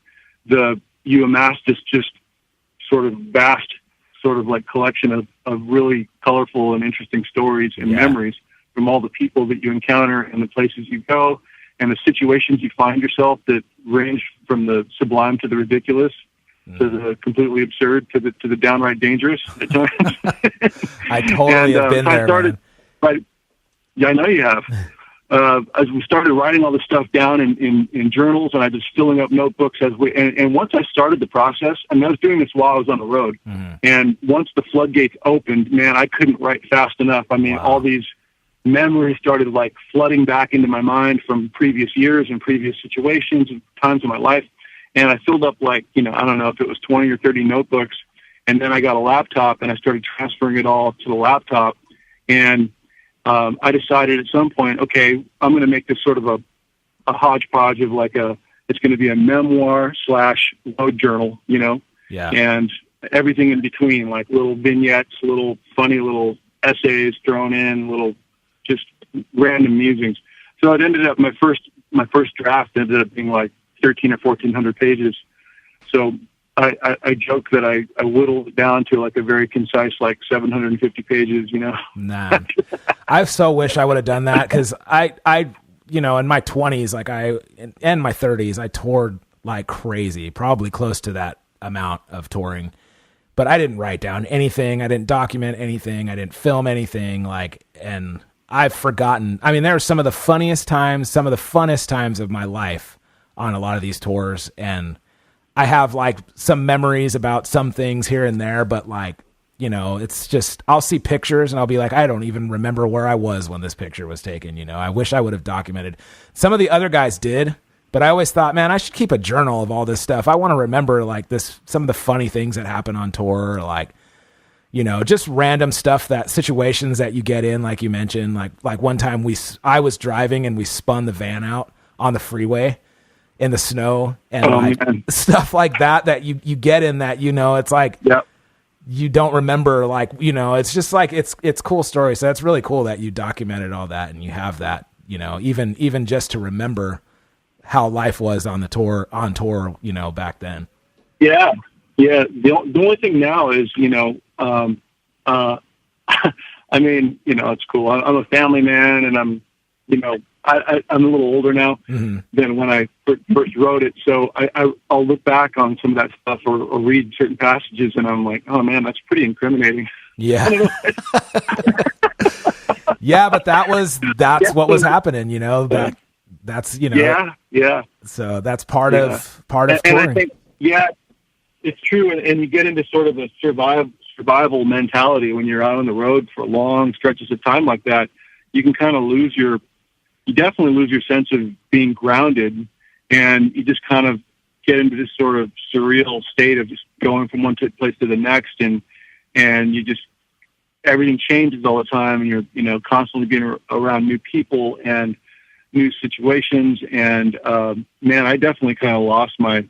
you amass this just sort of vast sort of collection of really colorful and interesting stories and memories from all the people that you encounter and the places you go and the situations you find yourself that range from the sublime to the ridiculous, to the completely absurd, to the downright dangerous at times. I totally have been there. I started, I know you have. As we started writing all this stuff down in journals, and I just filling up notebooks and once I started the process, I was doing this while I was on the road. And once the floodgates opened, man, I couldn't write fast enough. All these memories started flooding back into my mind from previous years and previous situations and times in my life. And I filled up I don't know if it was 20 or 30 notebooks. And then I got a laptop and I started transferring it all to the laptop. And I decided at some point, okay, I'm going to make this sort of a hodgepodge of it's going to be a memoir / road journal, and everything in between, little vignettes, little funny little essays thrown in, little just random musings. So it ended up my first draft ended up being like 13 or 1400 pages. So I joke that I whittled it down to like a very concise, like 750 pages, you know? Nah, I so wish I would have done that. Cause I, you know, in my 20s, like and my 30s, I toured like crazy, probably close to that amount of touring, but I didn't write down anything. I didn't document anything. I didn't film anything, like, and I've forgotten. I mean, there are some of the funniest times, some of the funnest times of my life on a lot of these tours. And I have like some memories about some things here and there, but like, you know, it's just, I'll see pictures and I'll be like, I don't even remember where I was when this picture was taken. You know, I wish I would have documented. Some of the other guys did, but I always thought, man, I should keep a journal of all this stuff. I want to remember like some of the funny things that happen on tour, or like, you know, just random stuff, that situations that you get in, like you mentioned, like one time I was driving and we spun the van out on the freeway in the snow, and stuff like that you get in that, you know, it's like, yep. You don't remember, like, you know, it's just like, it's cool story. So that's really cool that you documented all that and you have that, you know, even just to remember how life was on tour, you know, back then. Yeah. Yeah. The only thing now is, you know, I mean, you know, it's cool. I'm a family man, and I'm, you know, I'm a little older now than when I first wrote it. So I'll look back on some of that stuff or read certain passages, and I'm like, oh man, that's pretty incriminating. Yeah. Yeah, but that's what was happening, you know, that's, you know. Yeah. So that's part of touring. And I think, it's true. And you get into sort of a survival mentality when you're out on the road for long stretches of time like that. You can kind of you definitely lose your sense of being grounded, and you just kind of get into this sort of surreal state of just going from one place to the next. And you just, everything changes all the time, and you're, you know, constantly being around new people and new situations. And, man, I definitely kind of lost my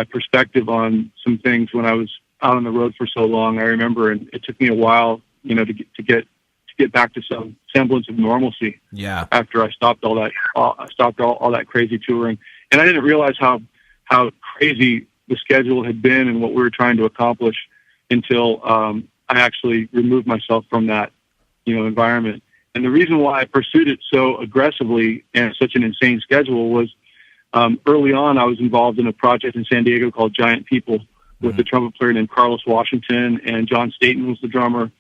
perspective on some things when I was out on the road for so long. I remember, and it took me a while, you know, to get back to some semblance of normalcy. Yeah. After I stopped all that crazy touring, and I didn't realize how crazy the schedule had been and what we were trying to accomplish until I actually removed myself from that, you know, environment. And the reason why I pursued it so aggressively and such an insane schedule was, early on, I was involved in a project in San Diego called Giant People with the trumpet player named Carlos Washington, and John Staten was the drummer,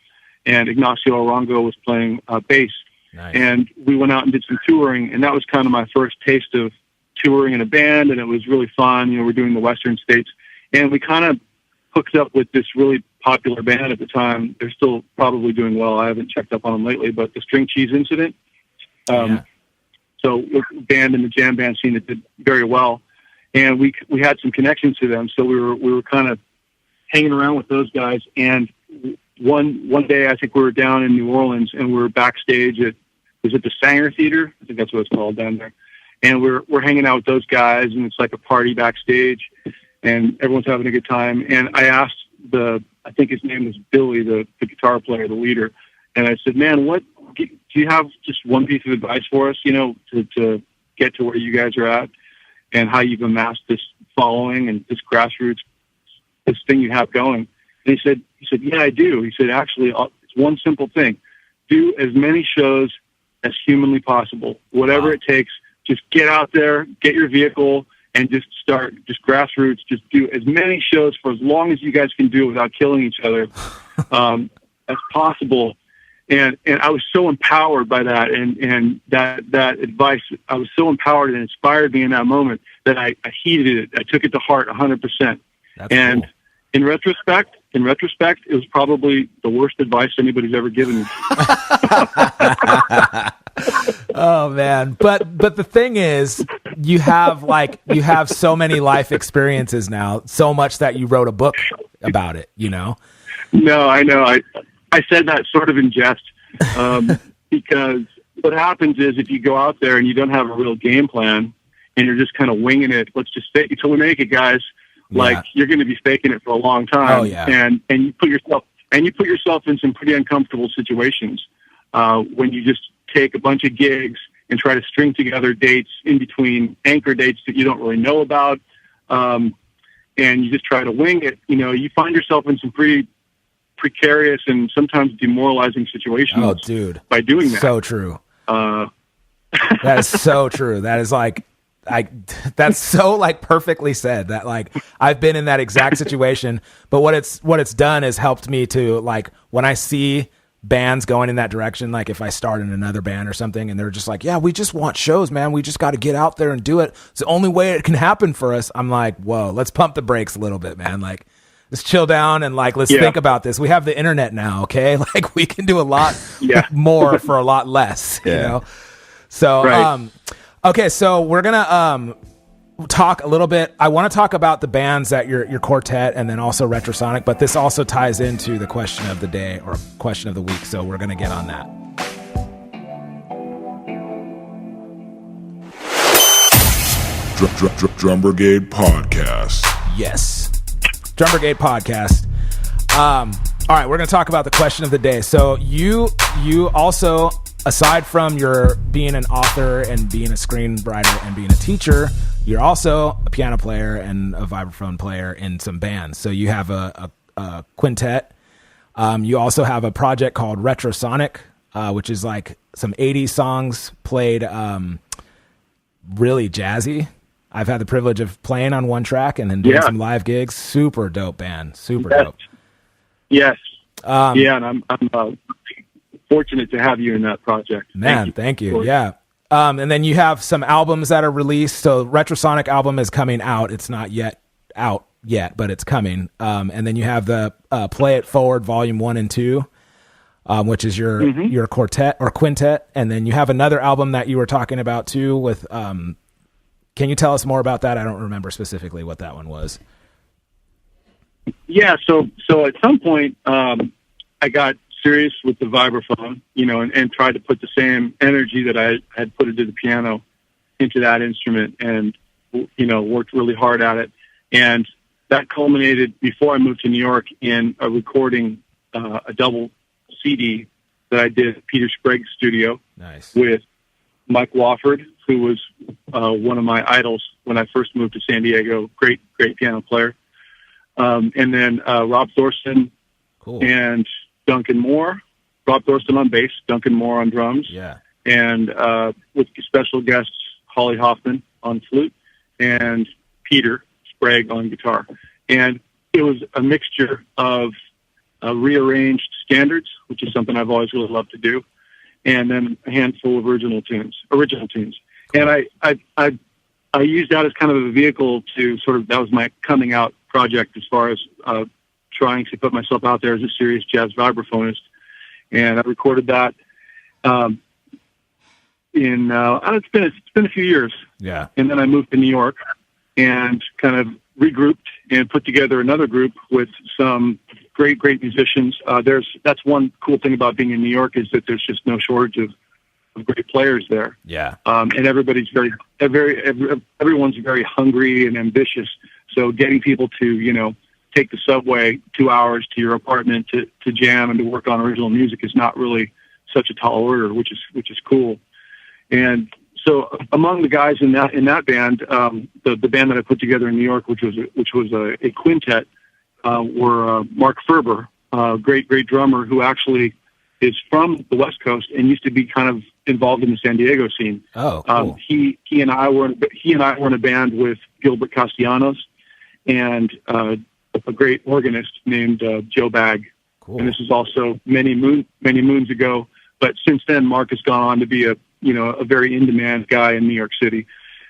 and Ignacio Arango was playing bass. Nice. And we went out and did some touring, and that was kind of my first taste of touring in a band, and it was really fun. You know, we're doing the Western states, and we kind of hooked up with this really popular band at the time. They're still probably doing well. I haven't checked up on them lately, but the String Cheese Incident. So band in the jam band scene that did very well, and we had some connections to them. So we were kind of hanging around with those guys. And one day, I think we were down in New Orleans, and we were backstage at the Sanger Theater? I think that's what it's called down there. And we're hanging out with those guys, and it's like a party backstage, and everyone's having a good time. And I asked I think his name was Billy, the guitar player, the leader, and I said, man, do you have just one piece of advice for us, you know, to get to where you guys are at, and how you've amassed this following and this grassroots, this thing you have going? And he said, yeah, I do. He said, actually, it's one simple thing. Do as many shows as humanly possible, whatever it takes. Just get out there, get your vehicle, and just start, just grassroots, just do as many shows for as long as you guys can do without killing each other as possible. And I was so empowered by that, and that advice. I was so empowered and inspired me in that moment that I heeded it. I took it to heart 100%. And cool. In retrospect, it was probably the worst advice anybody's ever given me. Oh man. But the thing is, you have so many life experiences now, so much that you wrote a book about it, you know? No, I know. I said that sort of in jest, because what happens is if you go out there and you don't have a real game plan and you're just kind of winging it, let's just fake it till we make it, guys. Like, you're going to be faking it for a long time. Oh, yeah. And you put yourself in some pretty uncomfortable situations when you just take a bunch of gigs and try to string together dates in between anchor dates that you don't really know about. And you just try to wing it. You find yourself in some pretty precarious and sometimes demoralizing situations. Oh, dude. By doing that. So true. That is so true. That is that's so perfectly said, that I've been in that exact situation, but what it's done is helped me to when I see bands going in that direction, if I start in another band or something and they're just yeah, we just want shows, man, we just got to get out there and do it, it's the only way it can happen for us. I'm whoa, let's pump the brakes a little bit, man. Let's chill down and let's think about this. We have the internet now, okay? We can do a lot more for a lot less, you know? So, right. Okay, so we're gonna talk a little bit. I want to talk about the bands that your quartet and then also Retrosonic, but this also ties into the question of the day or question of the week. So we're gonna get on that. Drum Brigade Podcast. Yes, Drum Brigade Podcast. All right, we're gonna talk about the question of the day. So you also, aside from your being an author and being a screenwriter and being a teacher, you're also a piano player and a vibraphone player in some bands. So you have a quintet. You also have a project called Retrosonic, which is some 80s songs played really jazzy. I've had the privilege of playing on one track and then doing some live gigs. Super dope band. Super dope. Yes. And I'm fortunate to have you in that project. Man, thank you. Yeah. And then you have some albums that are released. So Retrosonic album is coming out. It's not yet out yet, but it's coming. And then you have the Play It Forward Volume 1 and 2, which is your quartet or quintet. And then you have another album that you were talking about too with, can you tell us more about that? I don't remember specifically what that one was. Yeah. So at some point, I got serious with the vibraphone, and tried to put the same energy that I had put into the piano into that instrument and, worked really hard at it. And that culminated before I moved to New York in a recording, a double CD that I did at Peter Sprague's studio. Nice. With Mike Wofford, who was one of my idols when I first moved to San Diego. Great piano player. And then Rob Thorsten and Duncan Moore, Rob Thorsten on bass, Duncan Moore on drums. Yeah. And with special guests, Holly Hoffman on flute and Peter Sprague on guitar. And it was a mixture of rearranged standards, which is something I've always really loved to do, and then a handful of original tunes. Cool. And I used that as kind of a vehicle to that was my coming out project as far as trying to put myself out there as a serious jazz vibraphonist. And I recorded that it's been a few years. Yeah. And then I moved to New York and kind of regrouped and put together another group with some great musicians. That's one cool thing about being in New York is that there's just no shortage of great players there. Yeah. And everybody's everyone's very hungry and ambitious. So getting people to, take the subway 2 hours to your apartment to jam and to work on original music is not really such a tall order, which is cool. And so among the guys in that band, the band that I put together in New York, which was a quintet, were Mark Ferber, great drummer who actually is from the West Coast and used to be kind of involved in the San Diego scene. Oh, cool. He and I were in a band with Gilbert Castellanos and a great organist named Joe Bagg. Cool. And this is also many moons ago. But since then, Mark has gone on to be a very in-demand guy in New York City.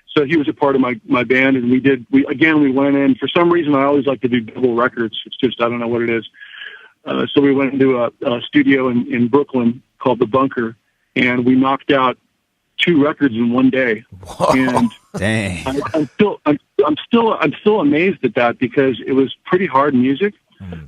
So he was a part of my band, and we went in. For some reason, I always like to do double records. It's just, I don't know what it is. So we went into a studio in Brooklyn called The Bunker, and we knocked out 2 records in one day. Whoa, and dang. I'm still amazed at that because it was pretty hard music,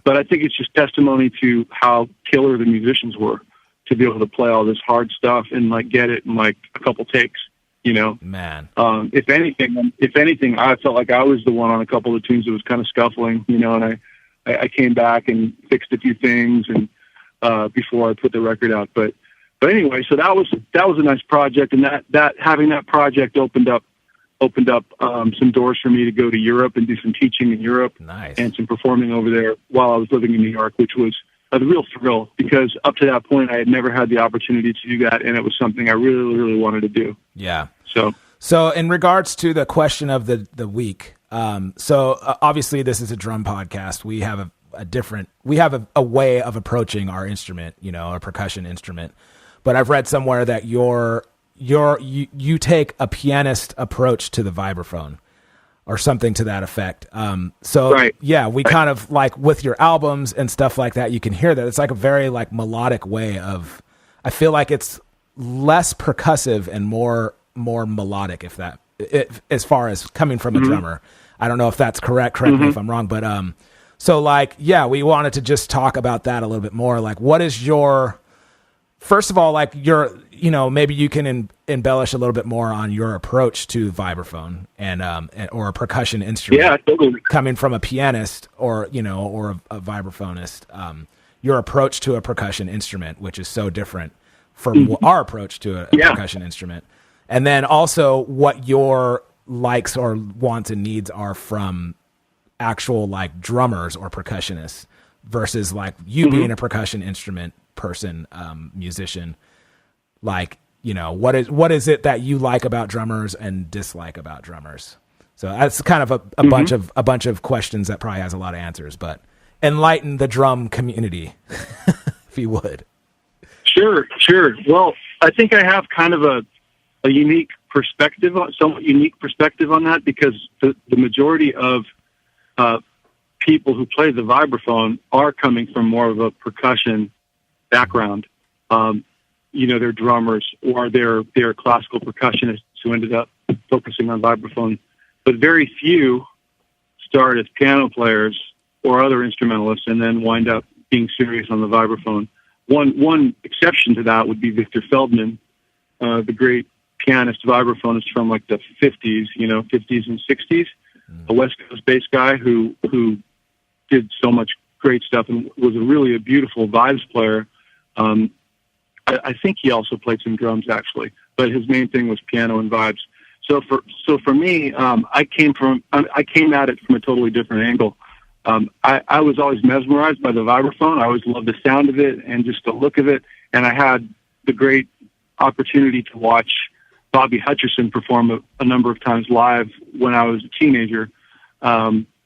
but I think it's just testimony to how killer the musicians were to be able to play all this hard stuff and get it in a couple takes, Man. If anything, I felt like I was the one on a couple of tunes that was kind of scuffling, and I came back and fixed a few things and before I put the record out. But But anyway, so that was a nice project, and that having that project opened up some doors for me to go to Europe and do some teaching in Europe. Nice. And some performing over there while I was living in New York, which was a real thrill, because up to that point I had never had the opportunity to do that, and it was something I really, really wanted to do. Yeah. So in regards to the question of the week, obviously this is a drum podcast. We have a way of approaching our instrument, a percussion instrument. But I've read somewhere that you take a pianist approach to the vibraphone, or something to that effect. Right. Yeah, we kind of like with your albums and stuff like that, you can hear that it's like a very like melodic way of, I feel like it's less percussive and more melodic, as far as coming from a drummer. I don't know if that's correct. Correct me if I'm wrong, but, so like, yeah, we wanted to just talk about that a little bit more. Like, what is first of all, like maybe you can embellish a little bit more on your approach to vibraphone or a percussion instrument. Yeah, totally. Coming from a pianist or a vibraphonist, your approach to a percussion instrument, which is so different from our approach to a percussion instrument. And then also what your likes or wants and needs are from actual like drummers or percussionists versus like you being a percussion instrument person, musician. Like, what is it that you like about drummers and dislike about drummers? So that's kind of a bunch of questions that probably has a lot of answers, but enlighten the drum community, if you would. Sure. Well, I think I have kind of a unique perspective, somewhat unique perspective on that, because the majority of people who play the vibraphone are coming from more of a percussion background. They're drummers or they're classical percussionists who ended up focusing on vibraphone. But very few start as piano players or other instrumentalists and then wind up being serious on the vibraphone. One exception to that would be Victor Feldman, the great pianist vibraphonist from like the 50s, 50s and 60s, a West Coast based guy who did so much great stuff and was a beautiful vibes player. I think he also played some drums actually, but his main thing was piano and vibes. So for me, I came at it from a totally different angle. I was always mesmerized by the vibraphone. I always loved the sound of it and just the look of it. And I had the great opportunity to watch Bobby Hutcherson perform a number of times live when I was a teenager,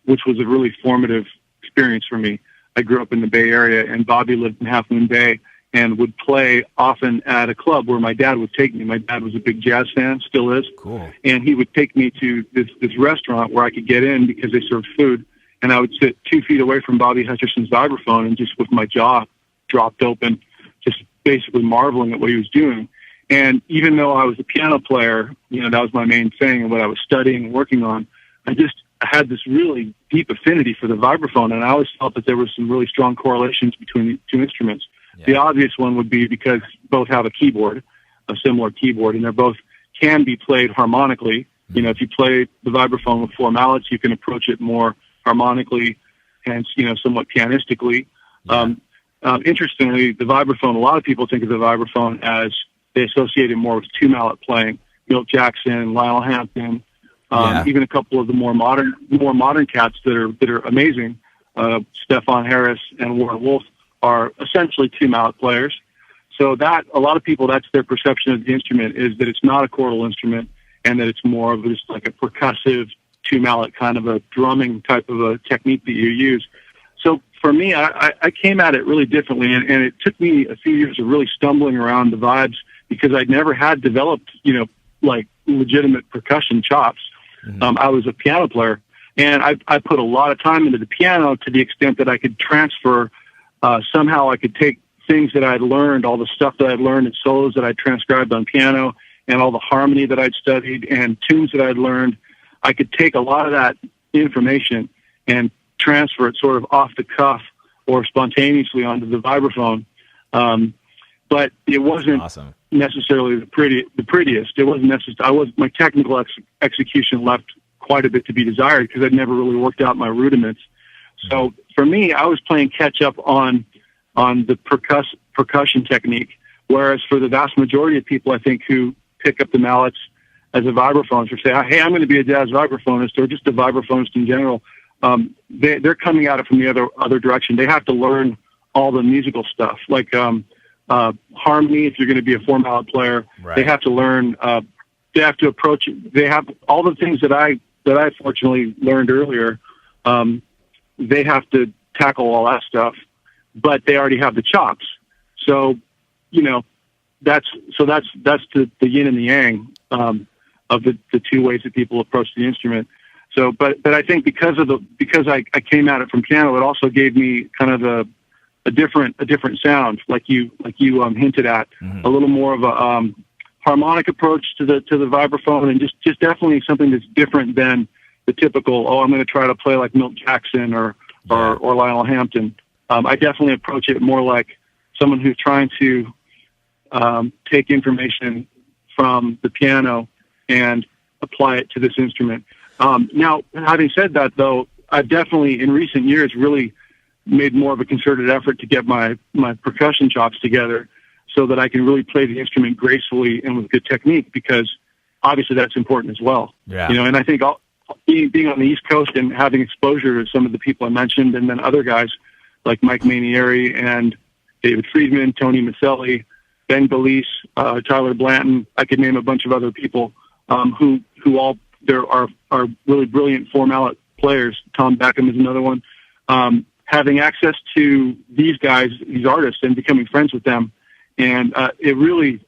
which was a really formative experience for me. I grew up in the Bay Area, and Bobby lived in Half Moon Bay and would play often at a club where my dad would take me. My dad was a big jazz fan, still is. Cool. And he would take me to this restaurant where I could get in because they served food. And I would sit 2 feet away from Bobby Hutcherson's vibraphone and just with my jaw dropped open, just basically marveling at what he was doing. And even though I was a piano player, that was my main thing and what I was studying and working on, I had this really deep affinity for the vibraphone. And I always felt that there were some really strong correlations between the two instruments. Yeah. The obvious one would be because both have a keyboard, a similar keyboard, and they're both can be played harmonically. Mm-hmm. If you play the vibraphone with 4 mallets, you can approach it more harmonically and, somewhat pianistically. Yeah. Interestingly, the vibraphone, a lot of people think of the vibraphone as they associate it more with 2 mallet playing. Milt Jackson, Lionel Hampton, even a couple of the more modern cats that are amazing. Stefan Harris and Warren Wolf are essentially 2 mallet players. So that a lot of people, that's their perception of the instrument, is that it's not a chordal instrument and that it's more of just like a percussive 2 mallet kind of a drumming type of a technique that you use. So for me, I came at it really differently, and it took me a few years of really stumbling around the vibes because I'd never had developed, like legitimate percussion chops. Mm-hmm. I was a piano player, and I put a lot of time into the piano to the extent that I could transfer, somehow I could take things that I'd learned, all the stuff that I'd learned in solos that I'd transcribed on piano, and all the harmony that I'd studied and tunes that I'd learned. I could take a lot of that information and transfer it sort of off the cuff or spontaneously onto the vibraphone. But it wasn't necessarily the prettiest. It wasn't necessarily. My technical execution left quite a bit to be desired because I'd never really worked out my rudiments. So for me, I was playing catch up on the percussion technique Whereas for the vast majority of people, I think, who pick up the mallets as a vibraphonist or say, hey, I'm going to be a jazz vibraphonist or just a vibraphonist in general, they're coming at it from the other direction. They have to learn all the musical stuff, like harmony. If you're going to be a 4-mallet player, Right. they have to learn. They have to approach it. They have all the things that I fortunately learned earlier. They have to tackle all that stuff, but they already have the chops. So, that's the yin and the yang of the two ways that people approach the instrument. So, but I think because I came at it from piano, it also gave me kind of a different sound, like you hinted at, a little more of a harmonic approach to the vibraphone, and just definitely something that's different than the typical. Oh, I'm going to try to play like Milt Jackson or Lionel Hampton. I definitely approach it more like someone who's trying to take information from the piano and apply it to this instrument. Now, having said that, though, I've definitely in recent years really made more of a concerted effort to get my percussion chops together so that I can really play the instrument gracefully and with good technique, because obviously that's important as well. Yeah. And I think being on the East Coast and having exposure to some of the people I mentioned, and then other guys like Mike Manieri and David Friedman, Tony Maselli, Ben Galice, Tyler Blanton. I could name a bunch of other people who all there are really brilliant 4-mallet players. Tom Beckham is another one. Having access to these guys, these artists, and becoming friends with them, and it really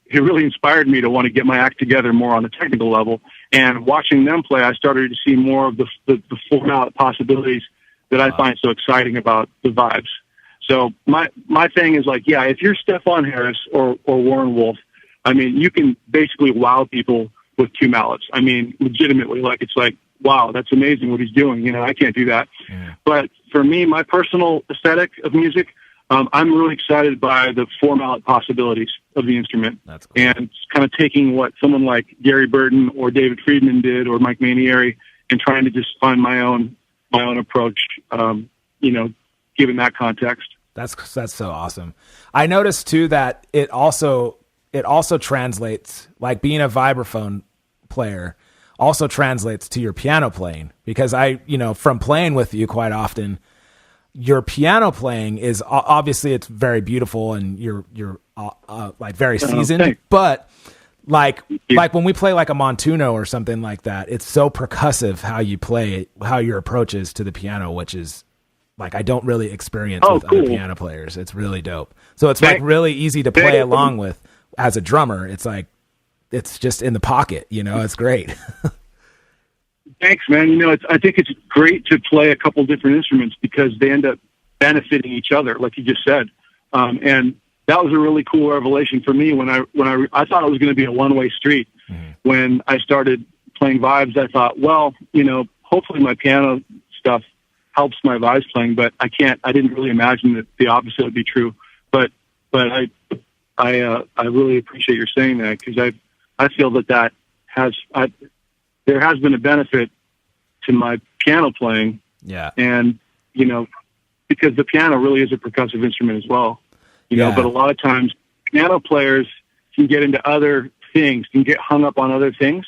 inspired me to want to get my act together more on a technical level. And watching them play, I started to see more of the 4-mallet possibilities that I find so exciting about the vibes. So my thing is like, yeah, if you're Stephon Harris or Warren Wolf, I mean, you can basically wow people with 2 mallets. I mean, legitimately, like, it's like, wow, that's amazing what he's doing. I can't do that. Yeah. But for me, my personal aesthetic of music, I'm really excited by the 4-mallet possibilities of the instrument. That's cool. And kind of taking what someone like Gary Burton or David Friedman did, or Mike Manieri, and trying to just find my own approach, given that context. That's so awesome. I noticed too that it also translates, like being a vibraphone player also translates to your piano playing, because from playing with you quite often, your piano playing is obviously, it's very beautiful and you're like very seasoned, but like when we play like a Montuno or something like that, it's so percussive how you play, how your approach is to the piano, which is like I don't really experience with other piano players. It's really dope. So it's like really easy to play along with as a drummer. It's like, it's just in the pocket, it's great. Thanks, man. I think it's great to play a couple different instruments because they end up benefiting each other, like you just said. And that was a really cool revelation for me when I thought it was going to be a one-way street. Mm-hmm. When I started playing vibes, I thought, well, hopefully my piano stuff helps my vibes playing, but I didn't really imagine that the opposite would be true. But I really appreciate your saying that, because I feel that there has been a benefit to my piano playing. Yeah. And, because the piano really is a percussive instrument as well, but a lot of times piano players can get into other things, can get hung up on other things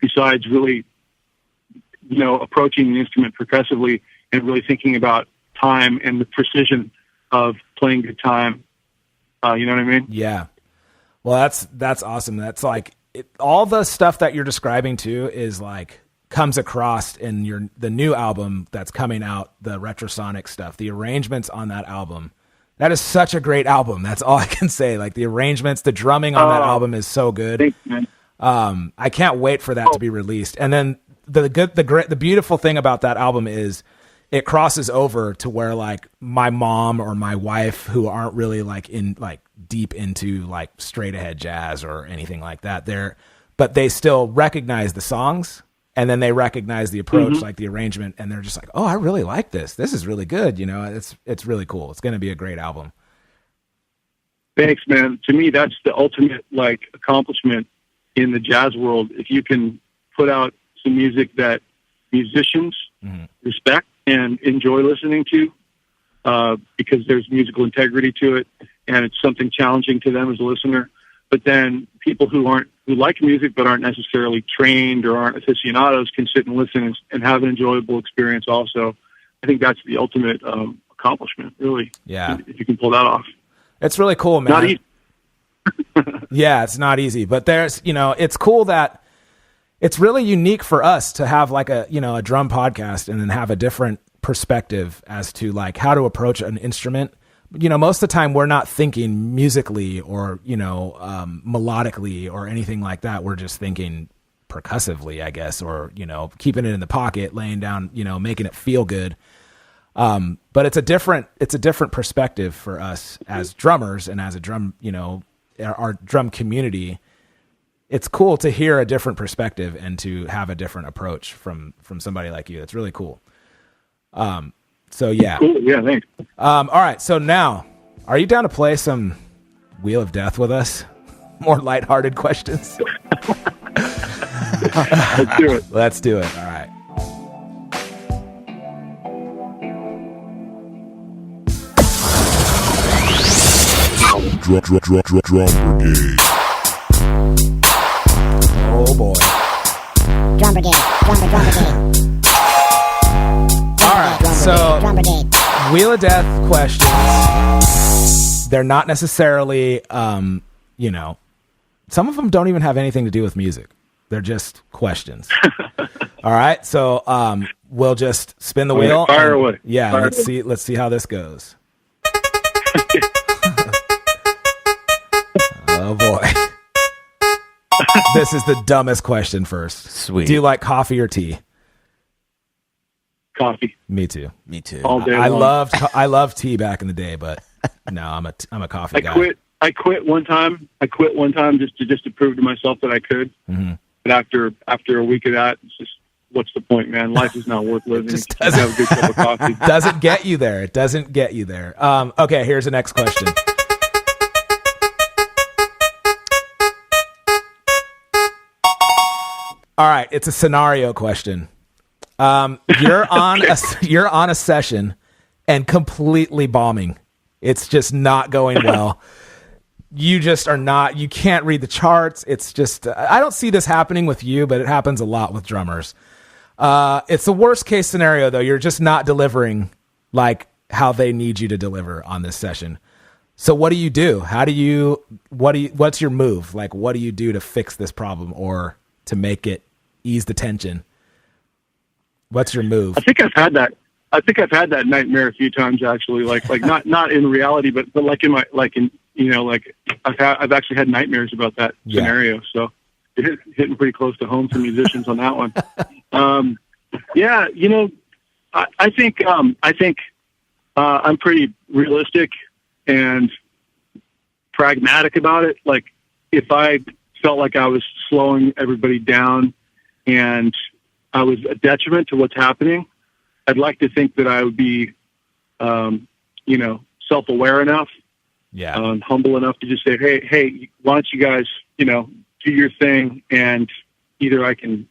besides really, approaching the instrument percussively and really thinking about time and the precision of playing good time. You know what I mean? Yeah. Well, that's awesome. That's like all the stuff that you're describing too is like comes across in the new album that's coming out, the Retrosonic stuff, the arrangements on that album. That is such a great album. That's all I can say. Like the arrangements, the drumming on that album is so good. Thanks, man. I can't wait for that to be released. And then the beautiful thing about that album is it crosses over to where like my mom or my wife, who aren't really like deep into like straight ahead jazz or anything like that, but they still recognize the songs, and then they recognize the approach, like the arrangement, and they're just like, oh, I really like this. This is really good. It's really cool. It's going to be a great album. Thanks, man. To me, that's the ultimate like accomplishment in the jazz world. If you can put out some music that musicians respect and enjoy listening to, because there's musical integrity to it, and it's something challenging to them as a listener. but then people who like music but aren't necessarily trained or aren't aficionados can sit and listen and have an enjoyable experience also. I think that's the ultimate accomplishment, really. Yeah. If you can pull that off. It's really cool, man. Not easy. Yeah, it's not easy, but there's, it's cool that it's really unique for us to have like a drum podcast and then have a different perspective as to like how to approach an instrument. Most of the time we're not thinking musically or, melodically or anything like that. We're just thinking percussively, I guess, or, keeping it in the pocket, laying down, making it feel good. But it's a different perspective for us as drummers and as a drum, our drum community. It's cool to hear a different perspective and to have a different approach from somebody like you. It's really cool. So yeah. Cool. Yeah, thanks. All right. So now, are you down to play some Wheel of Death with us? More lighthearted questions. Let's do it. Let's do it. All right. Drum Brigade. Oh boy. Drum Brigade. Drum Brigade. All right. So Drum Brigade. Wheel of Death questions. They're not necessarily, some of them don't even have anything to do with music. They're just questions. All right. So we'll just spin the wheel. Fire away. Yeah. Fire Let's away. see how this goes. Oh boy. This is the dumbest question first. Sweet. Do you like coffee or tea? Coffee. Me too. Me too. All day I long. loved tea back in the day, but no, I'm a coffee guy. I quit one time. just to prove to myself that I could. Mm-hmm. But after a week of that, it's just, what's the point, man? Life is not worth living. just Just have a good cup of coffee. Doesn't get you there. It doesn't get you there. Okay, here's the next question. All right, it's a scenario question. You're on a session and completely bombing. It's just not going well. You just are not. You can't read the charts. It's just. I don't see this happening with you, but it happens a lot with drummers. It's the worst case scenario, though. You're just not delivering like how they need you to deliver on this session. So what do you do? What's your move? Like, what do you do to fix this problem or to make it ease the tension? What's your move? I think I've had that nightmare a few times, actually. Like not in reality, but like I've actually had nightmares about that scenario. So it's hitting pretty close to home for musicians on that one. I think I'm pretty realistic and pragmatic about it. Like, if I felt like I was slowing everybody down and I was a detriment to what's happening, I'd like to think that I would be, self-aware enough, humble enough to just say, hey, why don't you guys, do your thing, and either I can,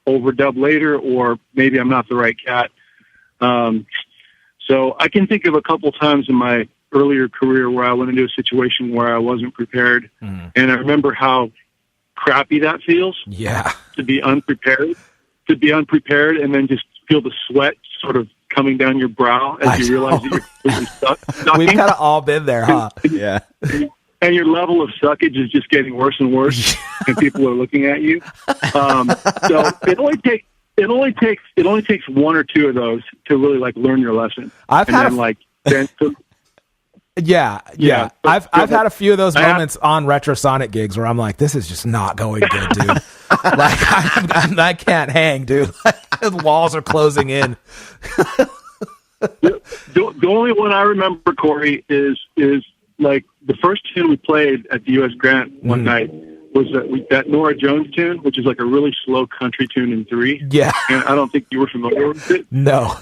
overdub later, or maybe I'm not the right cat. So I can think of a couple times in my earlier career where I went into a situation where I wasn't prepared, and I remember how crappy that feels. Yeah. To be unprepared, and then just feel the sweat sort of coming down your brow as you realize that you're completely stuck. We've kind of all been there, huh? Yeah. And your level of suckage is just getting worse and worse, and people are looking at you. So it only takes one or two of those to really like learn your lesson. I've had a few of those moments on Retrosonic gigs where I'm like, this is just not going good, dude. Like, I can't hang, dude. The walls are closing in. The only one I remember, Corey, is like the first tune we played at the U.S. Grant one night was that Nora Jones tune, which is like a really slow country tune in 3. Yeah. And I don't think you were familiar with it. No.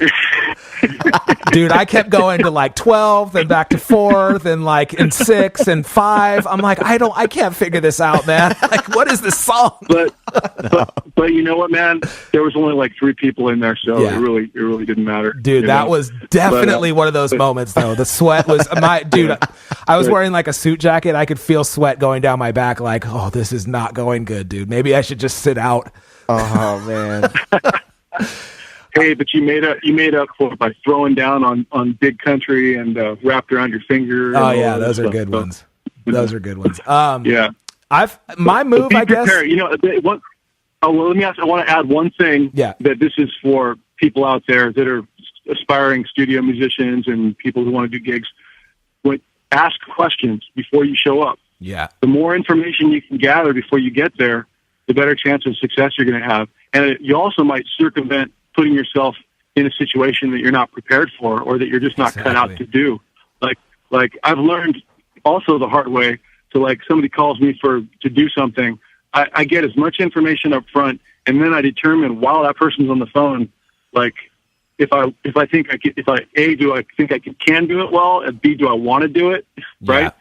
Dude, I kept going to like 12, then back to 4, then like in 6 and 5. I'm like, I can't figure this out, man. Like, what is this song? But you know what, man? There was only like 3 people in there, so Yeah. it really didn't matter. Dude, that was definitely one of those moments, though. The sweat was I was wearing like a suit jacket. I could feel sweat going down my back. Like, oh, this is not going good, dude. Maybe I should just sit out. Oh man. Hey, but you made up for it by throwing down on Big Country and Wrapped Around Your Finger. Oh and yeah, all that those are stuff. good So, ones. Those are good ones. Yeah. My move, Be I guess. prepared. You know, let me ask. I want to add one thing. Yeah. That this is for people out there that are aspiring studio musicians and people who want to do gigs. Ask questions before you show up. Yeah. The more information you can gather before you get there, the better chance of success you're going to have. And you also might circumvent putting yourself in a situation that you're not prepared for or that you're just not cut out to do. Like I've learned also the hard way to, like, somebody calls me to do something. I get as much information up front, and then I determine while that person's on the phone, like, if I think I can, do I think I can do it well, and B, do I want to do it, right?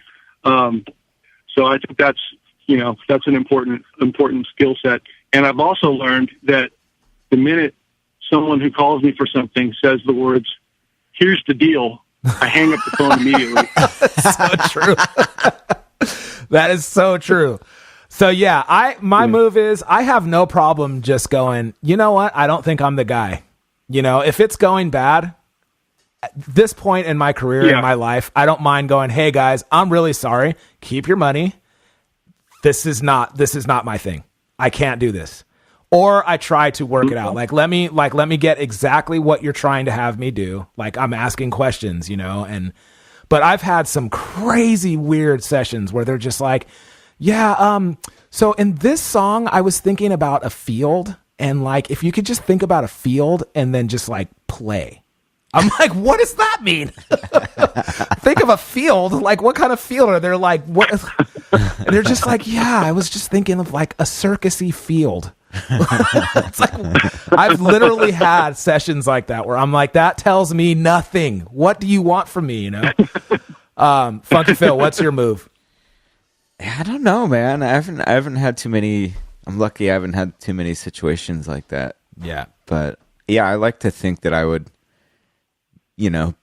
So I think that's an important skill set. And I've also learned that the minute someone who calls me for something says the words, "Here's the deal," I hang up the phone immediately. So true. That is so true. So yeah, my move is I have no problem just going, you know what? I don't think I'm the guy. You know, if it's going bad at this point in my career, in my life, I don't mind going, hey guys, I'm really sorry. Keep your money. This is not my thing. I can't do this. Or I try to work it out. Let me get exactly what you're trying to have me do. Like, I'm asking questions, but I've had some crazy weird sessions where they're just like, so in this song, I was thinking about a field, and like, if you could just think about a field and then just like play. I'm like, what does that mean? Think of a field. Like, what kind of field are there? Like, what? And they're just like, I was just thinking of like a circusy field. It's like, I've literally had sessions like that where I'm like, that tells me nothing. What do you want from me? Funky Phil, what's your move? I don't know, man. I haven't had too many. I'm lucky I haven't had too many situations like that. Yeah. But yeah, I like to think that I would,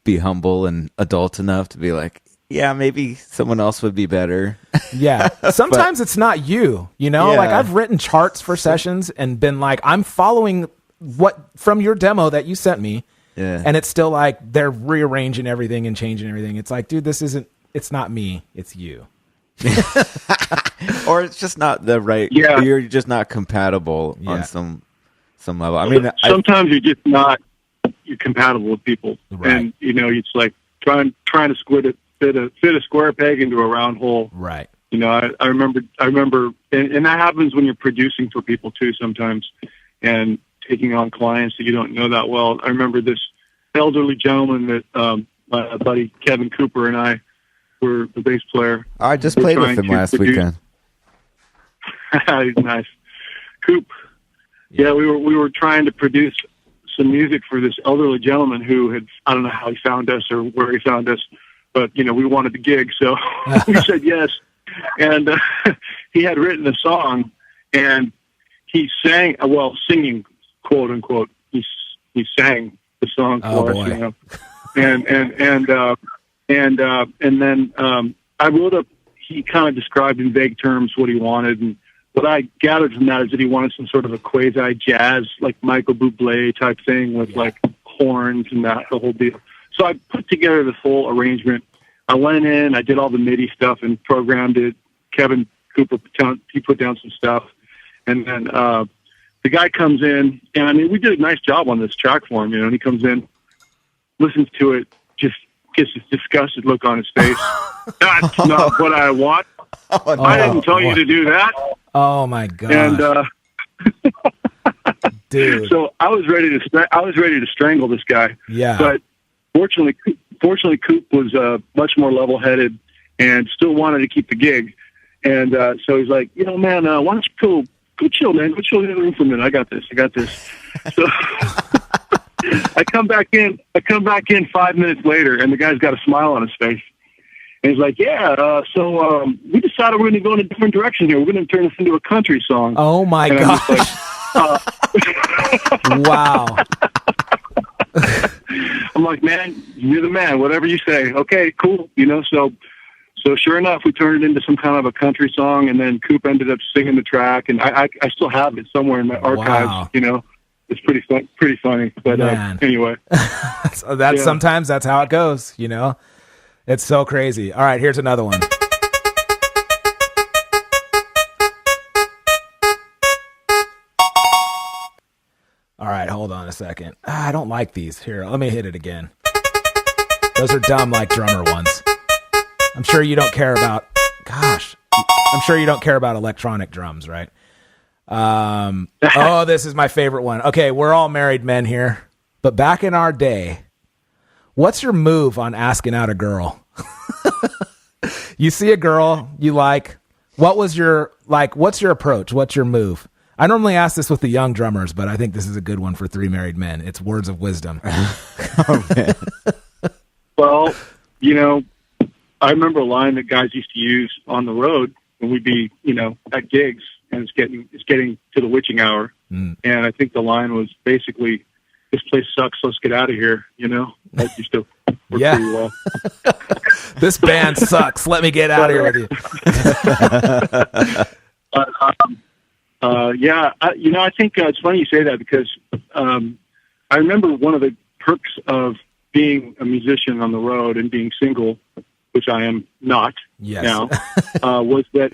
be humble and adult enough to be like, yeah, maybe someone else would be better. Yeah. Sometimes it's not you, like I've written charts for sessions and been like, I'm following what from your demo that you sent me. Yeah. And it's still like they're rearranging everything and changing everything. It's like, dude, it's not me. It's you. Or it's just not the right. Yeah. You're just not compatible on some level. I mean, sometimes you're just not compatible with people, Right. and it's like trying to fit a square peg into a round hole. Right. I remember, and that happens when you're producing for people too sometimes, and taking on clients that you don't know that well. I remember this elderly gentleman that my buddy Kevin Cooper and I were the bass player. I just played with him last weekend. He's nice. Coop. Yeah, we were trying to produce some music for this elderly gentleman who I don't know how he found us or where he found us, but we wanted the gig, so we said yes. And he had written a song, and he sang, singing, quote unquote. He sang the song for us, and then I wrote up. He kind of described in vague terms what he wanted, and what I gathered from that is that he wanted some sort of a quasi jazz, like Michael Bublé type thing with like horns and the whole deal. So I put together the full arrangement. I went in, I did all the MIDI stuff and programmed it. Kevin Cooper, he put down some stuff, and then the guy comes in, and I mean, we did a nice job on this track for him, and he comes in, listens to it, just gets this disgusted look on his face. That's not what I want. I didn't tell you to do that. Oh my god! And dude, so I was ready to strangle this guy. Yeah. But fortunately, Coop was much more level-headed and still wanted to keep the gig. And so he's like, man, why don't you go chill, man? Go chill in the room for a minute. I got this. So I come back in 5 minutes later, and the guy's got a smile on his face. And he's like, so we decided we're going to go in a different direction here. We're going to turn this into a country song. Oh, my and gosh. Wow. I'm like, man, you're the man. Whatever you say. Okay, cool. So sure enough, we turned it into some kind of a country song, and then Coop ended up singing the track, and I still have it somewhere in my archives. Wow. It's pretty funny. But anyway, Sometimes that's how it goes. It's so crazy. All right, here's another one. All right, hold on a second. I don't like these. Here, let me hit it again. Those are dumb like drummer ones. I'm sure you don't care about electronic drums, right? This is my favorite one. Okay, we're all married men here, but back in our day, what's your move on asking out a girl? You see a girl you like, what's your approach? What's your move? I normally ask this with the young drummers, but I think this is a good one for three married men. It's words of wisdom. Oh, man. Well, I remember a line that guys used to use on the road when we'd be, at gigs, and it's getting to the witching hour. And I think the line was basically, "This place sucks, let's get out of here." That used to work pretty well. This band sucks, let me get out of here with you. I think it's funny you say that, because I remember one of the perks of being a musician on the road and being single, which I am not now, was that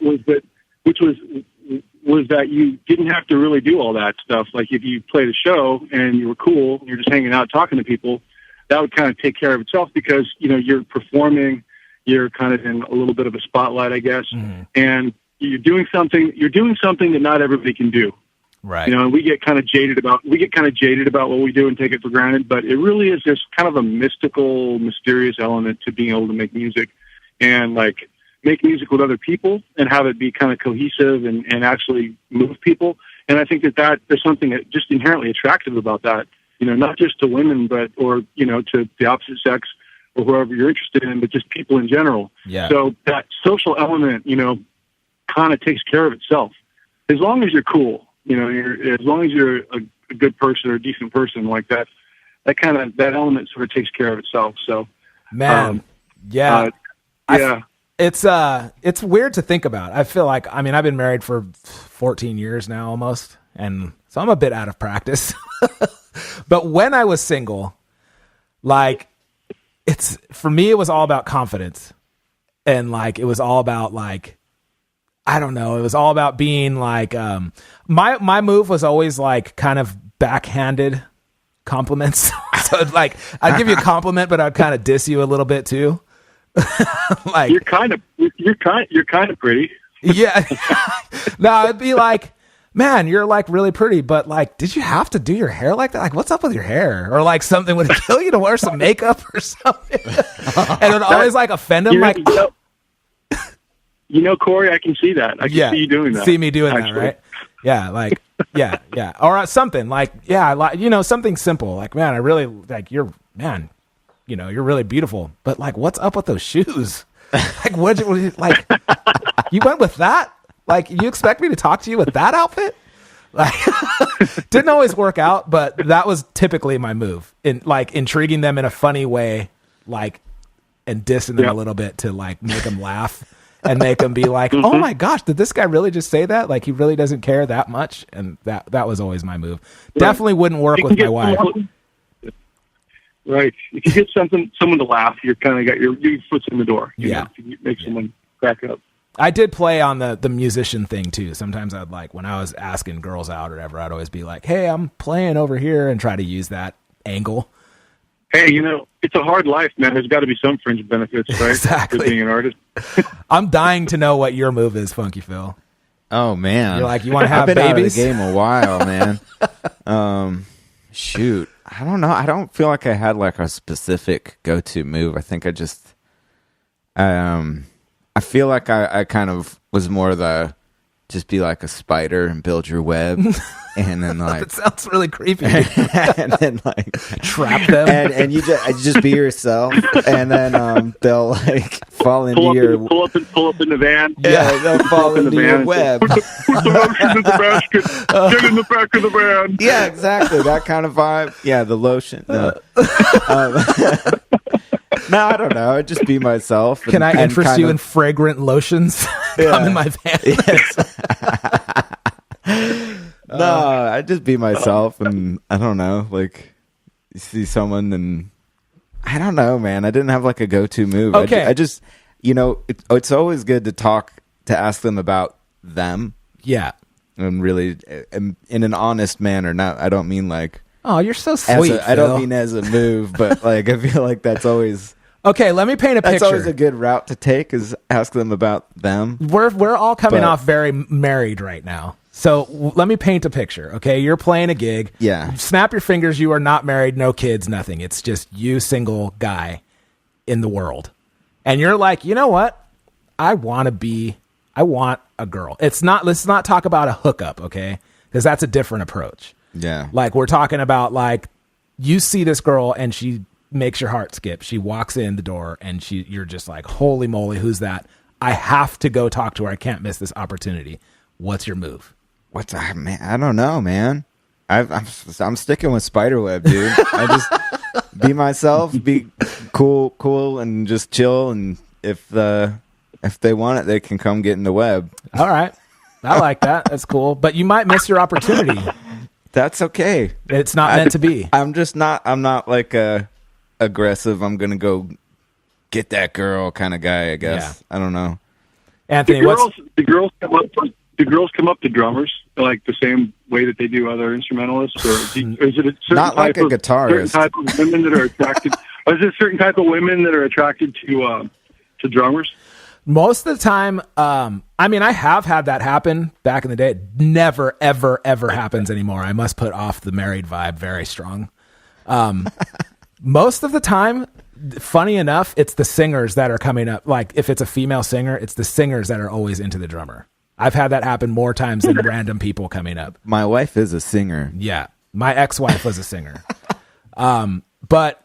you didn't have to really do all that stuff. Like if you played a show and you were cool, and you're just hanging out talking to people, that would kind of take care of itself, because you're performing, you're kind of in a little bit of a spotlight, I guess, and you're doing something that not everybody can do. Right. And we get kind of jaded about what we do and take it for granted, but it really is just kind of a mystical, mysterious element to being able to make music, and like make music with other people and have it be kind of cohesive and actually move people. And I think that there's something that just inherently attractive about that, not just to women, but, or, to the opposite sex or whoever you're interested in, but just people in general. Yeah. So that social element, kind of takes care of itself. As long as you're cool, as long as you're a good person or a decent person like that, that element sort of takes care of itself. So, man, it's weird to think about. I feel like, I've been married for 14 years now almost, and so I'm a bit out of practice. But when I was single, for me, it was all about confidence, and it was all about I don't know. It was all about being my move was always kind of backhanded compliments. So I'd give you a compliment, but I'd kind of diss you a little bit too. You're kind of pretty. Yeah. No, it'd be man, you're really pretty, but did you have to do your hair like that? What's up with your hair? Or something would kill you to wear some makeup or something. And it would always offend them. Corey, I can see that. I can see you doing that. See me doing that, right? Yeah, yeah. Or something something simple. Man, I really you're you're really beautiful. But what's up with those shoes? What you went with that? You expect me to talk to you with that outfit? Didn't always work out, but that was typically my move. In intriguing them in a funny way, and dissing them a little bit to make them laugh. And make them be oh my gosh, did this guy really just say that? He really doesn't care that much. And that was always my move. Right. Definitely wouldn't work with my wife. Right. If you get someone to laugh, you're kind of got your foot's in the door. You know, if you make someone crack up. I did play on the musician thing too. Sometimes I'd when I was asking girls out or whatever, I'd always be hey, I'm playing over here, and try to use that angle. Hey, it's a hard life, man. There's got to be some fringe benefits, right? Exactly. For being an artist. I'm dying to know what your move is, Funky Phil. Oh, man. You're you want to have babies? I've been babies? out of the game a while, man. Shoot. I don't know. I don't feel like I had a specific go-to move. I think I just, I feel like I kind of was more the just be like a spider and build your web, and then like That sounds really creepy. and then like Trap them. and you just be yourself, and then they'll like fall into pull up in the van. yeah, they'll fall in the into your van. web. Put the lotion in the basket. Get in the back of the van. Yeah, exactly. That kind of vibe. Yeah, the lotion. No, no, I don't know. I'd just be myself. Can I interest you in fragrant lotions? Come in my van. Yes. No, I'd just be myself, and I don't know. Like, you see someone, and I don't know, man. I didn't have like a go-to move. Okay. I just it's always good to ask them about them. Yeah. And really, in an honest manner. Not, I don't mean like. Oh, you're so sweet. I don't Phil. mean as a move, but like I feel like that's always. Okay, let me paint a picture. That's always a good route to take, is ask them about them. We're all coming off very married right now. So let me paint a picture, okay? You're playing a gig. Yeah. Snap your fingers. You are not married, no kids, nothing. It's just you, single guy in the world. And you're like, you know what? I want a girl. Let's not talk about a hookup, okay? Because that's a different approach. Yeah. Like, we're talking about, like, you see this girl and she makes your heart skip. She walks in the door and you're just like, holy moly, who's that? I have to go talk to her. I can't miss this opportunity. What's your move? Man, I don't know, man. I'm sticking with spiderweb, dude. I just be myself, be cool, and just chill. And if they want it, they can come get in the web. All right, I like that. That's cool. But you might miss your opportunity. That's okay. It's not meant to be. I'm not like a aggressive. I'm gonna go get that girl kind of guy. I guess. Yeah. I don't know. Anthony, Do girls come up to drummers like the same way that they do other instrumentalists, or is it a certain not like a guitarist? Certain type of women that are attracted? Or is it a certain type of women that are attracted to drummers? Most of the time, I mean, I have had that happen back in the day. It never, ever, ever happens anymore. I must put off the married vibe very strong. Most of the time, funny enough, it's the singers that are coming up. Like, if it's a female singer, it's the singers that are always into the drummer. I've had that happen more times than random people coming up. My wife is a singer. Yeah. My ex-wife was a singer. But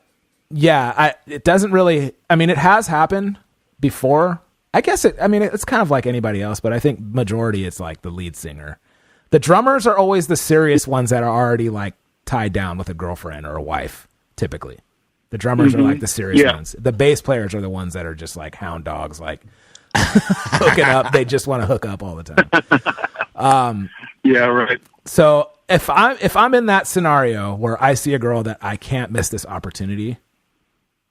yeah, it doesn't really, I mean, it has happened before. I guess it's kind of like anybody else, but I think majority it's like the lead singer. The drummers are always the serious ones that are already like tied down with a girlfriend or a wife, typically. The drummers are like the serious ones. The bass players are the ones that are just like hound dogs, like hooking up. They just want to hook up all the time. Yeah, right. So if I'm in that scenario where I see a girl that I can't miss this opportunity,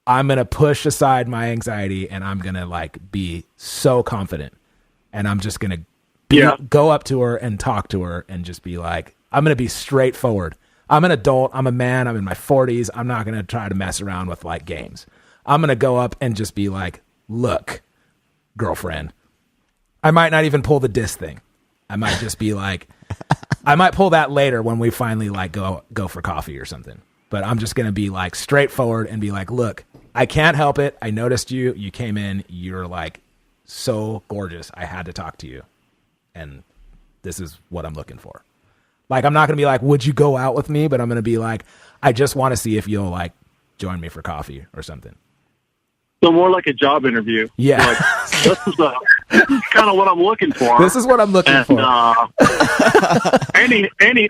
I'm going to push aside my anxiety and I'm going to like be so confident, and I'm just going to go up to her and talk to her and just be like, I'm going to be straightforward. I'm an adult. I'm a man. I'm in my 40s. I'm not going to try to mess around with like games. I'm going to go up and just be like, look, girlfriend, I might not even pull the diss thing. I might just be like, I might pull that later when we finally like go for coffee or something. But I'm just going to be like straightforward and be like, look, I can't help it. I noticed you. You came in. You're like so gorgeous. I had to talk to you. And this is what I'm looking for. Like, I'm not going to be like, would you go out with me? But I'm going to be like, I just want to see if you'll like join me for coffee or something. So more like a job interview. Yeah. Like, this is kind of what I'm looking for. This is what I'm looking for. Anywho, you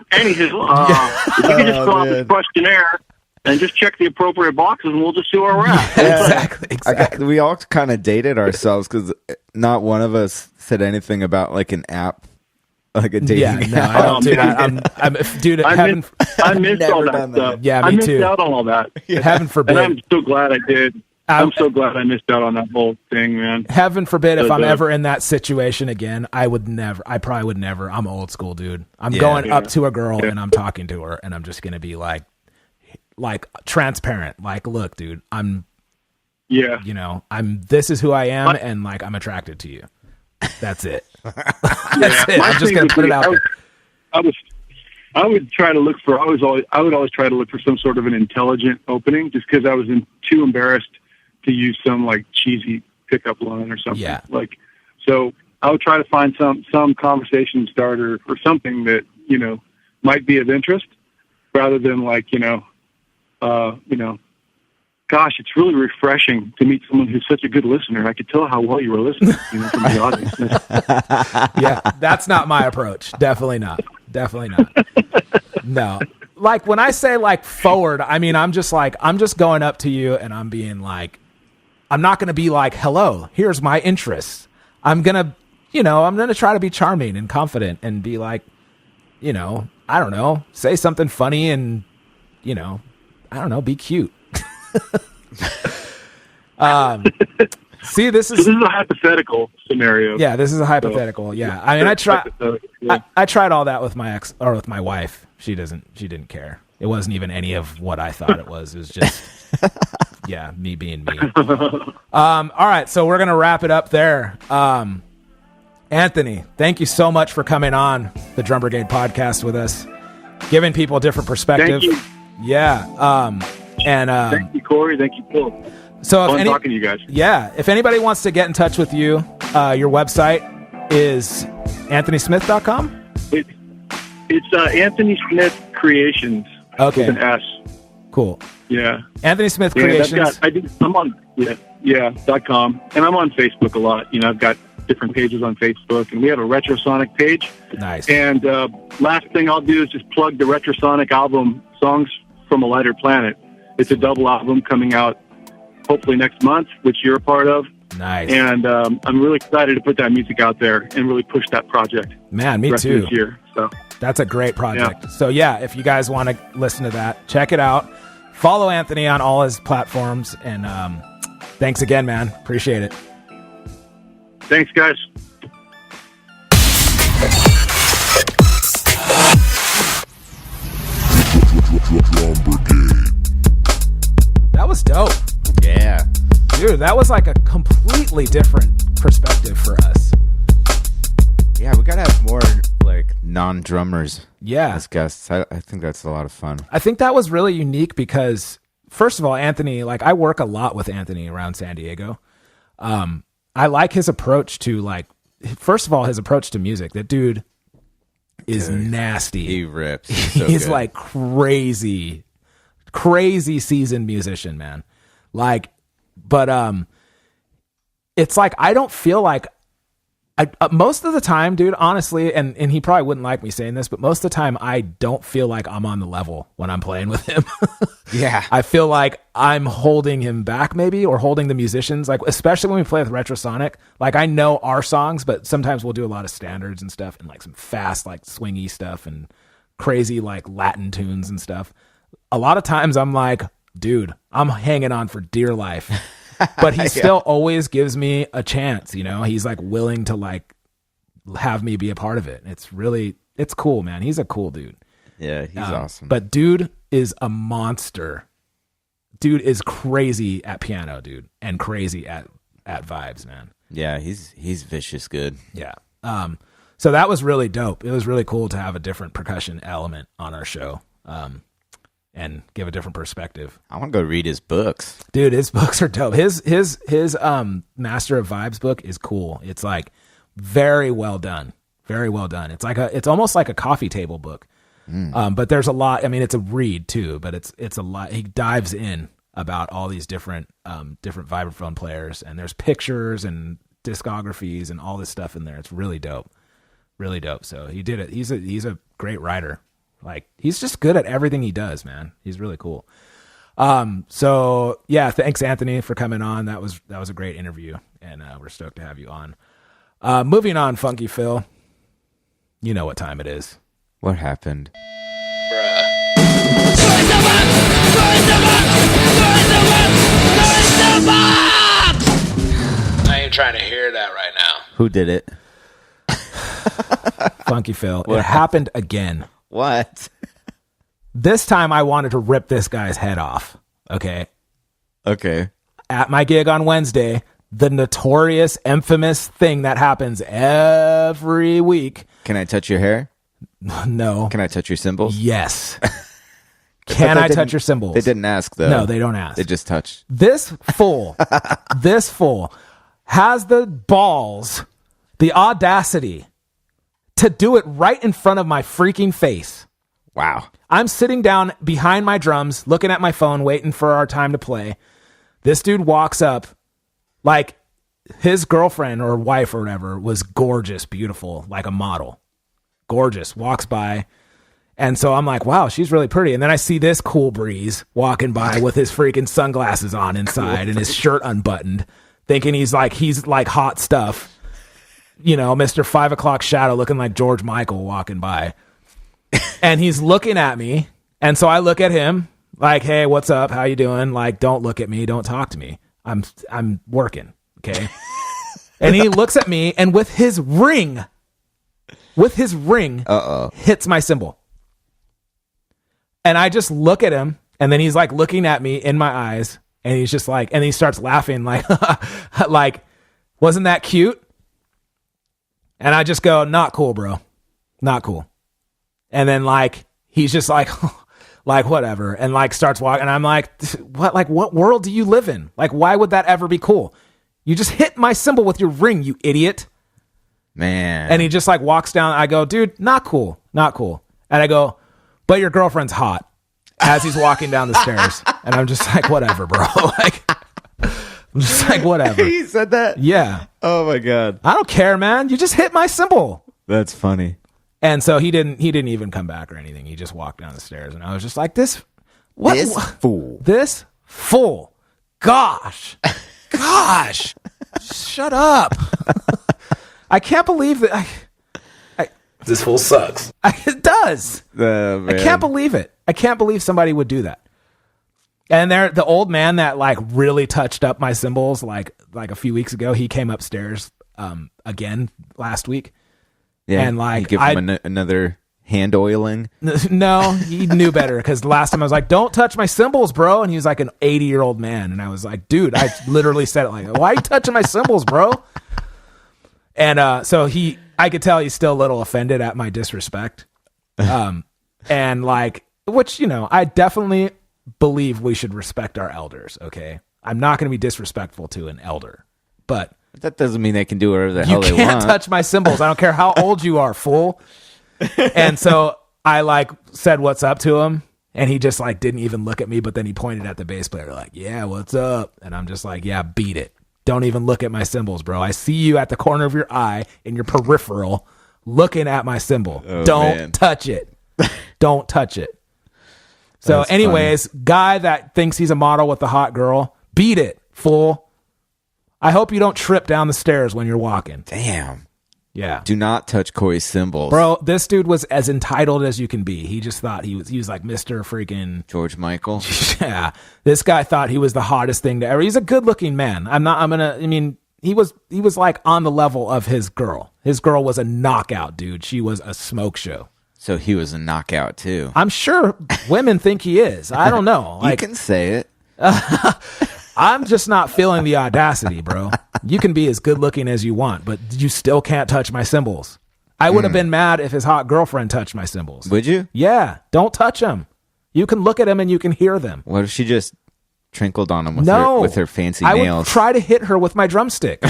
can just fill out this questionnaire and just check the appropriate boxes, and we'll just see where we're at. Exactly. We all kind of dated ourselves because not one of us said anything about like an app, like a dating app. I don't do that. Dude, I missed all that stuff. Yeah, me I missed too. out on all that. Heaven forbid. And I'm so glad I did. I'm so glad I missed out on that whole thing, man. Heaven forbid if I'm ever in that situation again, I probably would never. I'm old school, dude. I'm going up to a girl and I'm talking to her and I'm just going to be like transparent. Like, look, dude, this is who I am and like, I'm attracted to you. That's it. That's it. I'm just going to put it out there. I would try to look for. I would always try to look for some sort of an intelligent opening, just because I was too embarrassed to use some like cheesy pickup line or something. Yeah. Like, so I would try to find some conversation starter or something that, might be of interest rather than like, gosh, it's really refreshing to meet someone who's such a good listener. I could tell how well you were listening, from the audience. Yeah, that's not my approach. Definitely not. No. Like when I say like forward, I mean, I'm just going up to you and I'm being like, I'm not going to be like, hello, here's my interests. I'm going to try to be charming and confident and be like, I don't know, say something funny and, I don't know, be cute. See, this is a hypothetical scenario. Yeah, this is a hypothetical. So, yeah, I mean, I tried all that with my ex or with my wife. She didn't care. It wasn't even any of what I thought it was. It was just, me being me. All right, so we're gonna wrap it up there. Anthony, thank you so much for coming on the Drum Brigade podcast with us, giving people a different perspective. Thank you. Yeah. Thank you, Corey. Thank you, Phil. So fun talking to you guys. Yeah. If anybody wants to get in touch with you, your website is anthonysmith.com. It's Anthony Smith Creations. Okay. With an S. Cool. Yeah. Anthony Smith Creations. I'm on .com, and I'm on Facebook a lot. I've got different pages on Facebook, and we have a Retrosonic page. Nice. And last thing I'll do is just plug the Retrosonic album, Songs from a Lighter Planet. It's a double album coming out hopefully next month, which you're a part of. Nice. And I'm really excited to put that music out there and really push that project. Man, me the rest too. Of this year, so. That's a great project. Yeah. So if you guys want to listen to that, check it out. Follow Anthony on all his platforms. And thanks again, man. Appreciate it. Thanks, guys. That was dope. Yeah. Dude, that was like a completely different perspective for us. Yeah, we got to have more like non-drummers as guests. I think that's a lot of fun. I think that was really unique because, first of all, Anthony, like I work a lot with Anthony around San Diego. I like his approach to first of all, his approach to music. That dude is nasty. He rips. He's like crazy seasoned musician, man. But it's like, I don't feel like most of the time, dude, honestly, and he probably wouldn't like me saying this, but most of the time I don't feel like I'm on the level when I'm playing with him. Yeah. I feel like I'm holding him back maybe, or holding the musicians, like, especially when we play with Retrosonic. Like, I know our songs, but sometimes we'll do a lot of standards and stuff and like some fast, like swingy stuff and crazy, like Latin tunes and stuff. A lot of times I'm like, dude, I'm hanging on for dear life. But he still always gives me a chance, He's like willing to like have me be a part of it. It's cool, man. He's a cool dude. Yeah, he's awesome. But dude is a monster. Dude is crazy at piano, dude, and crazy at vibes, man. Yeah, he's vicious good. Yeah. So that was really dope. It was really cool to have a different percussion element on our show. And give a different perspective. I want to go read his books. Dude, his books are dope. His Master of Vibes book is cool. It's like very well done. Very well done. It's almost like a coffee table book. But there's a lot. I mean, it's a read too, but it's a lot. He dives in about all these different vibraphone players, and there's pictures and discographies and all this stuff in there. It's really dope. Really dope. So he did it. He's a great writer. Like, he's just good at everything he does, man. He's really cool. So yeah, thanks Anthony for coming on. That was a great interview, and we're stoked to have you on. Moving on, Funky Phil. You know what time it is. What happened? I ain't trying to hear that right now. Who did it? Funky Phil. It happened again. What? This time I wanted to rip this guy's head off. Okay. At my gig on Wednesday, the notorious, infamous thing that happens every week. Can I touch your hair? No. Can I touch your cymbals? Yes. Can I touch your cymbals? They didn't ask, though. No, they don't ask. They just touch. This fool has the balls The audacity to do it right in front of my freaking face. Wow. I'm sitting down behind my drums, looking at my phone, waiting for our time to play. This dude walks up, like his girlfriend or wife or whatever was gorgeous, beautiful, like a model. Gorgeous, walks by. And so I'm like, wow, she's really pretty. And then I see this cool breeze walking by with his freaking sunglasses on inside and his shirt unbuttoned, thinking he's like hot stuff. You know, Mr. 5 o'clock shadow looking like George Michael walking by. And he's looking at me. And so I look at him like, hey, what's up? How you doing? Like, don't look at me. Don't talk to me. I'm working. Okay. And he looks at me and with his ring, hits my cymbal. And I just look at him and then he's like looking at me in my eyes and he's just like, and he starts laughing like, like, wasn't that cute? And I just go, not cool, bro. Not cool. And then like, he's just like, like whatever. And like starts walking. And I'm like, what world do you live in? Like, why would that ever be cool? You just hit my cymbal with your ring, you idiot. Man. And he just like walks down. I go, dude, not cool. Not cool. And I go, but your girlfriend's hot, as he's walking down the stairs. And I'm just like, whatever, bro. Like, I'm just like, whatever. He said that? Yeah. Oh my God. I don't care, man. You just hit my cymbal. That's funny. And so he didn't even come back or anything. He just walked down the stairs. And I was just like, this fool. Gosh. Shut up. I can't believe that. This fool sucks. It does. I can't believe it. I can't believe somebody would do that. And the old man that like really touched up my cymbals like a few weeks ago, he came upstairs again last week. Yeah, and like give him another hand oiling. No, he knew better because last time I was like, "Don't touch my cymbals, bro," and he was like an 80-year-old man, and I was like, "Dude," I literally said it like, "Why are you touching my cymbals, bro?" And so I could tell he's still a little offended at my disrespect, and like, which I definitely believe we should respect our elders. Okay, I'm not going to be disrespectful to an elder, but. That doesn't mean they can do whatever the hell they want. You can't touch my cymbals. I don't care how old you are, fool. And so I like said what's up to him, and he just like didn't even look at me, but then he pointed at the bass player like, yeah, what's up? And I'm just like, yeah, beat it. Don't even look at my cymbals, bro. I see you at the corner of your eye in your peripheral looking at my cymbal. Don't touch it. Don't touch it. So That's anyways, funny. Guy that thinks he's a model with a hot girl, beat it, fool. I hope you don't trip down the stairs when you're walking. Damn. Yeah. Do not touch Corey's cymbals. Bro, this dude was as entitled as you can be. He just thought he was like Mr. freaking George Michael. Yeah. This guy thought he was the hottest thing to ever. He's a good-looking man. He was like on the level of his girl. His girl was a knockout, dude. She was a smoke show. So he was a knockout too. I'm sure women think he is. I don't know. You can say it. I'm just not feeling the audacity, bro. You can be as good looking as you want, but you still can't touch my cymbals. I would have been mad if his hot girlfriend touched my cymbals. Would you? Yeah. Don't touch them. You can look at them and you can hear them. What if she just trinkled on them with her fancy nails? nails? I would try to hit her with my drumstick.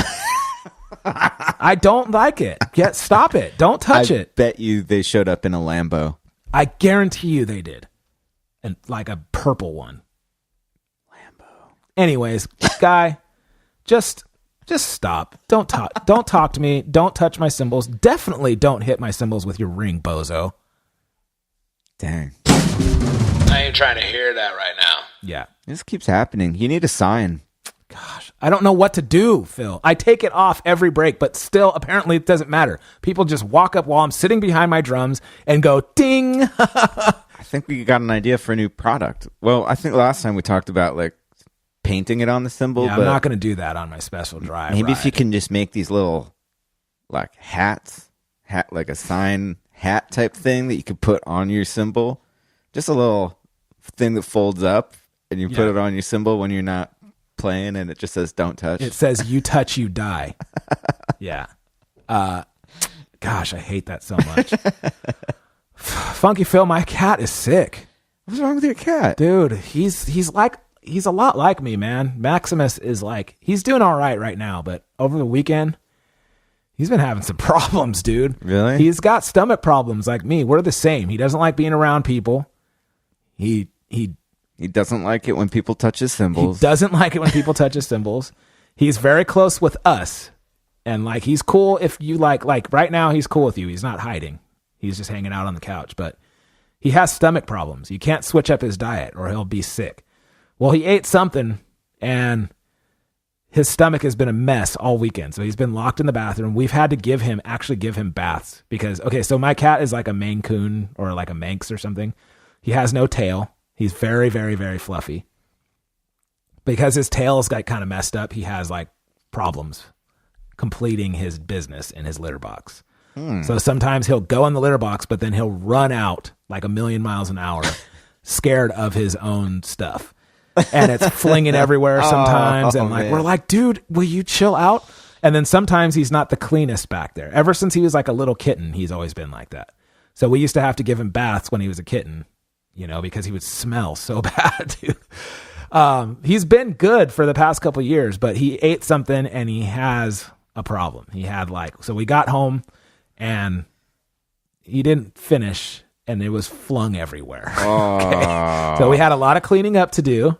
I don't like it. Stop it. Don't touch it. I bet you they showed up in a Lambo. I guarantee you they did. And like a purple one. Anyways, guy, just stop. Don't talk to me. Don't touch my cymbals. Definitely don't hit my cymbals with your ring, bozo. Dang. I ain't trying to hear that right now. Yeah. This keeps happening. You need a sign. Gosh, I don't know what to do, Phil. I take it off every break, but still, apparently it doesn't matter. People just walk up while I'm sitting behind my drums and go, ding. I think we got an idea for a new product. Well, I think last time we talked about like painting it on the cymbal. Yeah, I'm not going to do that on my special drive. Maybe if you can just make these little like hats, like a sign hat type thing that you could put on your cymbal. Just a little thing that folds up and you put it on your cymbal when you're not playing and it just says don't touch. It says you touch, you die. Yeah. Gosh, I hate that so much. Funky Phil, my cat is sick. What's wrong with your cat? Dude, he's a lot like me, man. Maximus is like, he's doing all right now, but over the weekend, He's been having some problems, dude. Really? He's got stomach problems like me. We're the same. He doesn't like being around people. He doesn't like it when people touch his cymbals. He doesn't like it when people touch his cymbals. He's very close with us. And like he's cool if you like right now he's cool with you. He's not hiding. He's just hanging out on the couch, but he has stomach problems. You can't switch up his diet or he'll be sick. Well, he ate something and his stomach has been a mess all weekend. So he's been locked in the bathroom. We've had to give him baths because, okay, so my cat is like a Maine Coon or like a Manx or something. He has no tail. He's very, very, very fluffy. Because his tail's got kind of messed up, he has like problems completing his business in his litter box. So sometimes he'll go in the litter box, but then he'll run out like 1,000,000 miles an hour, scared of his own stuff. And it's flinging everywhere sometimes. And like, we're like, dude, will you chill out? And then sometimes he's not the cleanest back there. Ever since he was like a little kitten, he's always been like that. So we used to have to give him baths when he was a kitten, you know, because he would smell so bad, dude. He's been good for the past couple of years, but he ate something and he has a problem. He had so we got home and he didn't finish and it was flung everywhere. Okay. So we had a lot of cleaning up to do.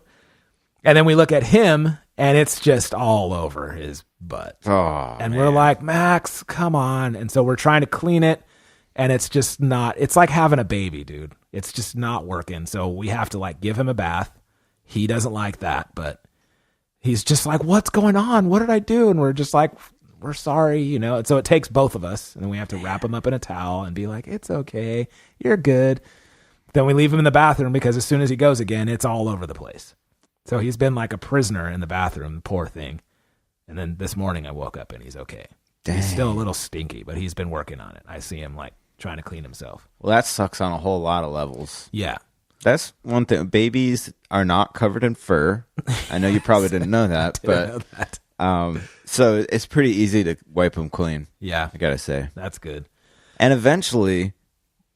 And then we look at him and it's just all over his butt. And we're like, Max, come on. And so we're trying to clean it and it's just not, it's like having a baby, dude. It's just not working. So we have to like give him a bath. He doesn't like that, but he's just like, what's going on? What did I do? And we're just like, we're sorry, you know? And so it takes both of us and then we have to wrap him up in a towel and be like, it's okay. You're good. Then we leave him in the bathroom because as soon as he goes again, it's all over the place. So he's been like a prisoner in the bathroom, poor thing. And then this morning I woke up and he's okay. Dang. He's still a little stinky, but he's been working on it. I see him like trying to clean himself. Well, that sucks on a whole lot of levels. Yeah. That's one thing. Babies are not covered in fur. I know you probably didn't know that, but so it's pretty easy to wipe them clean. Yeah. I got to say. That's good. And eventually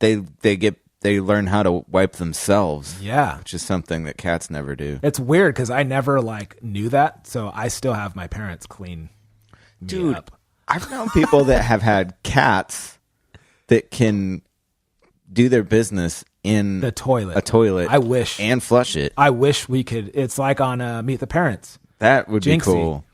they learn how to wipe themselves. Yeah. Which is something that cats never do. It's weird because I never like knew that. So I still have my parents clean me up. I've known people that have had cats that can do their business in the toilet. A toilet. I wish. And flush it. I wish we could. It's like on Meet the Parents. That would Jinxie. be cool.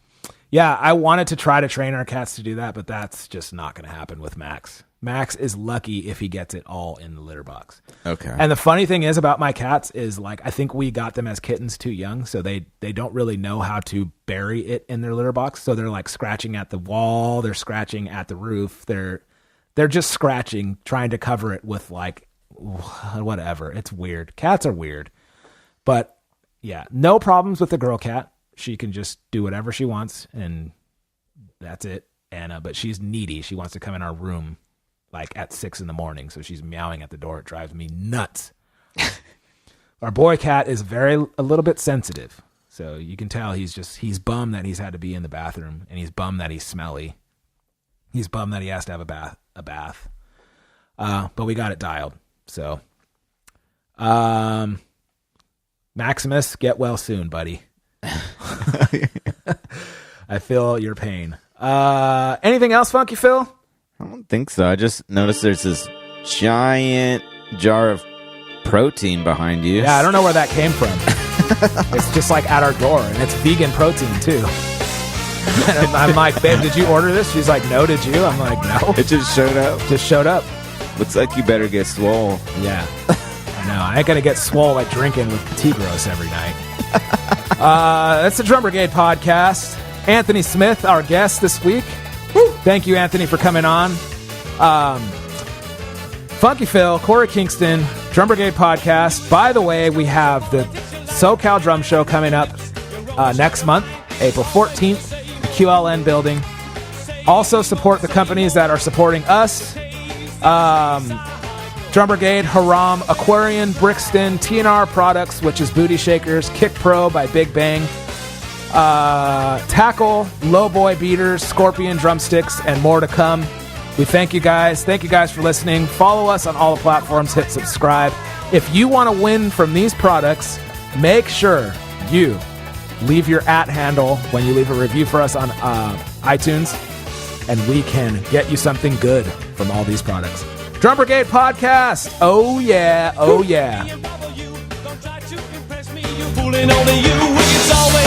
Yeah, I wanted to try to train our cats to do that, but that's just not going to happen with Max. Max is lucky if he gets it all in the litter box. Okay. And the funny thing is about my cats is like I think we got them as kittens too young, so they don't really know how to bury it in their litter box. So they're like scratching at the wall, they're scratching at the roof, they're just scratching, trying to cover it with like whatever. It's weird. Cats are weird. But yeah, no problems with the girl cat. She can just do whatever she wants and that's it. And but she's needy. She wants to come in our room like at 6 a.m. So she's meowing at the door. It drives me nuts. Our boy cat is a little bit sensitive. So you can tell he's bummed that he's had to be in the bathroom and he's bummed that he's smelly. He's bummed that he has to have a bath. But we got it dialed. So, Maximus, get well soon, buddy. I feel your pain. Anything else, Funky Phil? I don't think so. I just noticed there's this giant jar of protein behind you. Yeah, I don't know where that came from. It's just like at our door, and it's vegan protein too. And I'm like, babe, did you order this? She's like, no, did you? I'm like, no. It just showed up. Just showed up. Looks like you better get swole. Yeah. I know. I ain't going to get swole like drinking with Tigros every night. That's the Drum Brigade podcast. Anthony Smith, our guest this week. Woo! Thank you, Anthony, for coming on. Funky Phil, Corey Kingston, Drum Brigade podcast. By the way, we have the SoCal Drum Show coming up next month, April 14th, the QLN building. Also support the companies that are supporting us. Drum Brigade, Haram, Aquarian, Brixton, TNR Products, which is Booty Shakers, Kick Pro by Big Bang, Tackle, Lowboy Beaters, Scorpion Drumsticks, and more to come. We thank you guys. Thank you guys for listening. Follow us on all the platforms. Hit subscribe. If you want to win from these products, make sure you leave your @ handle when you leave a review for us on iTunes. and we can get you something good from all these products. Drum Brigade Podcast. Oh, yeah. Oh, yeah. Fooling only you, it's always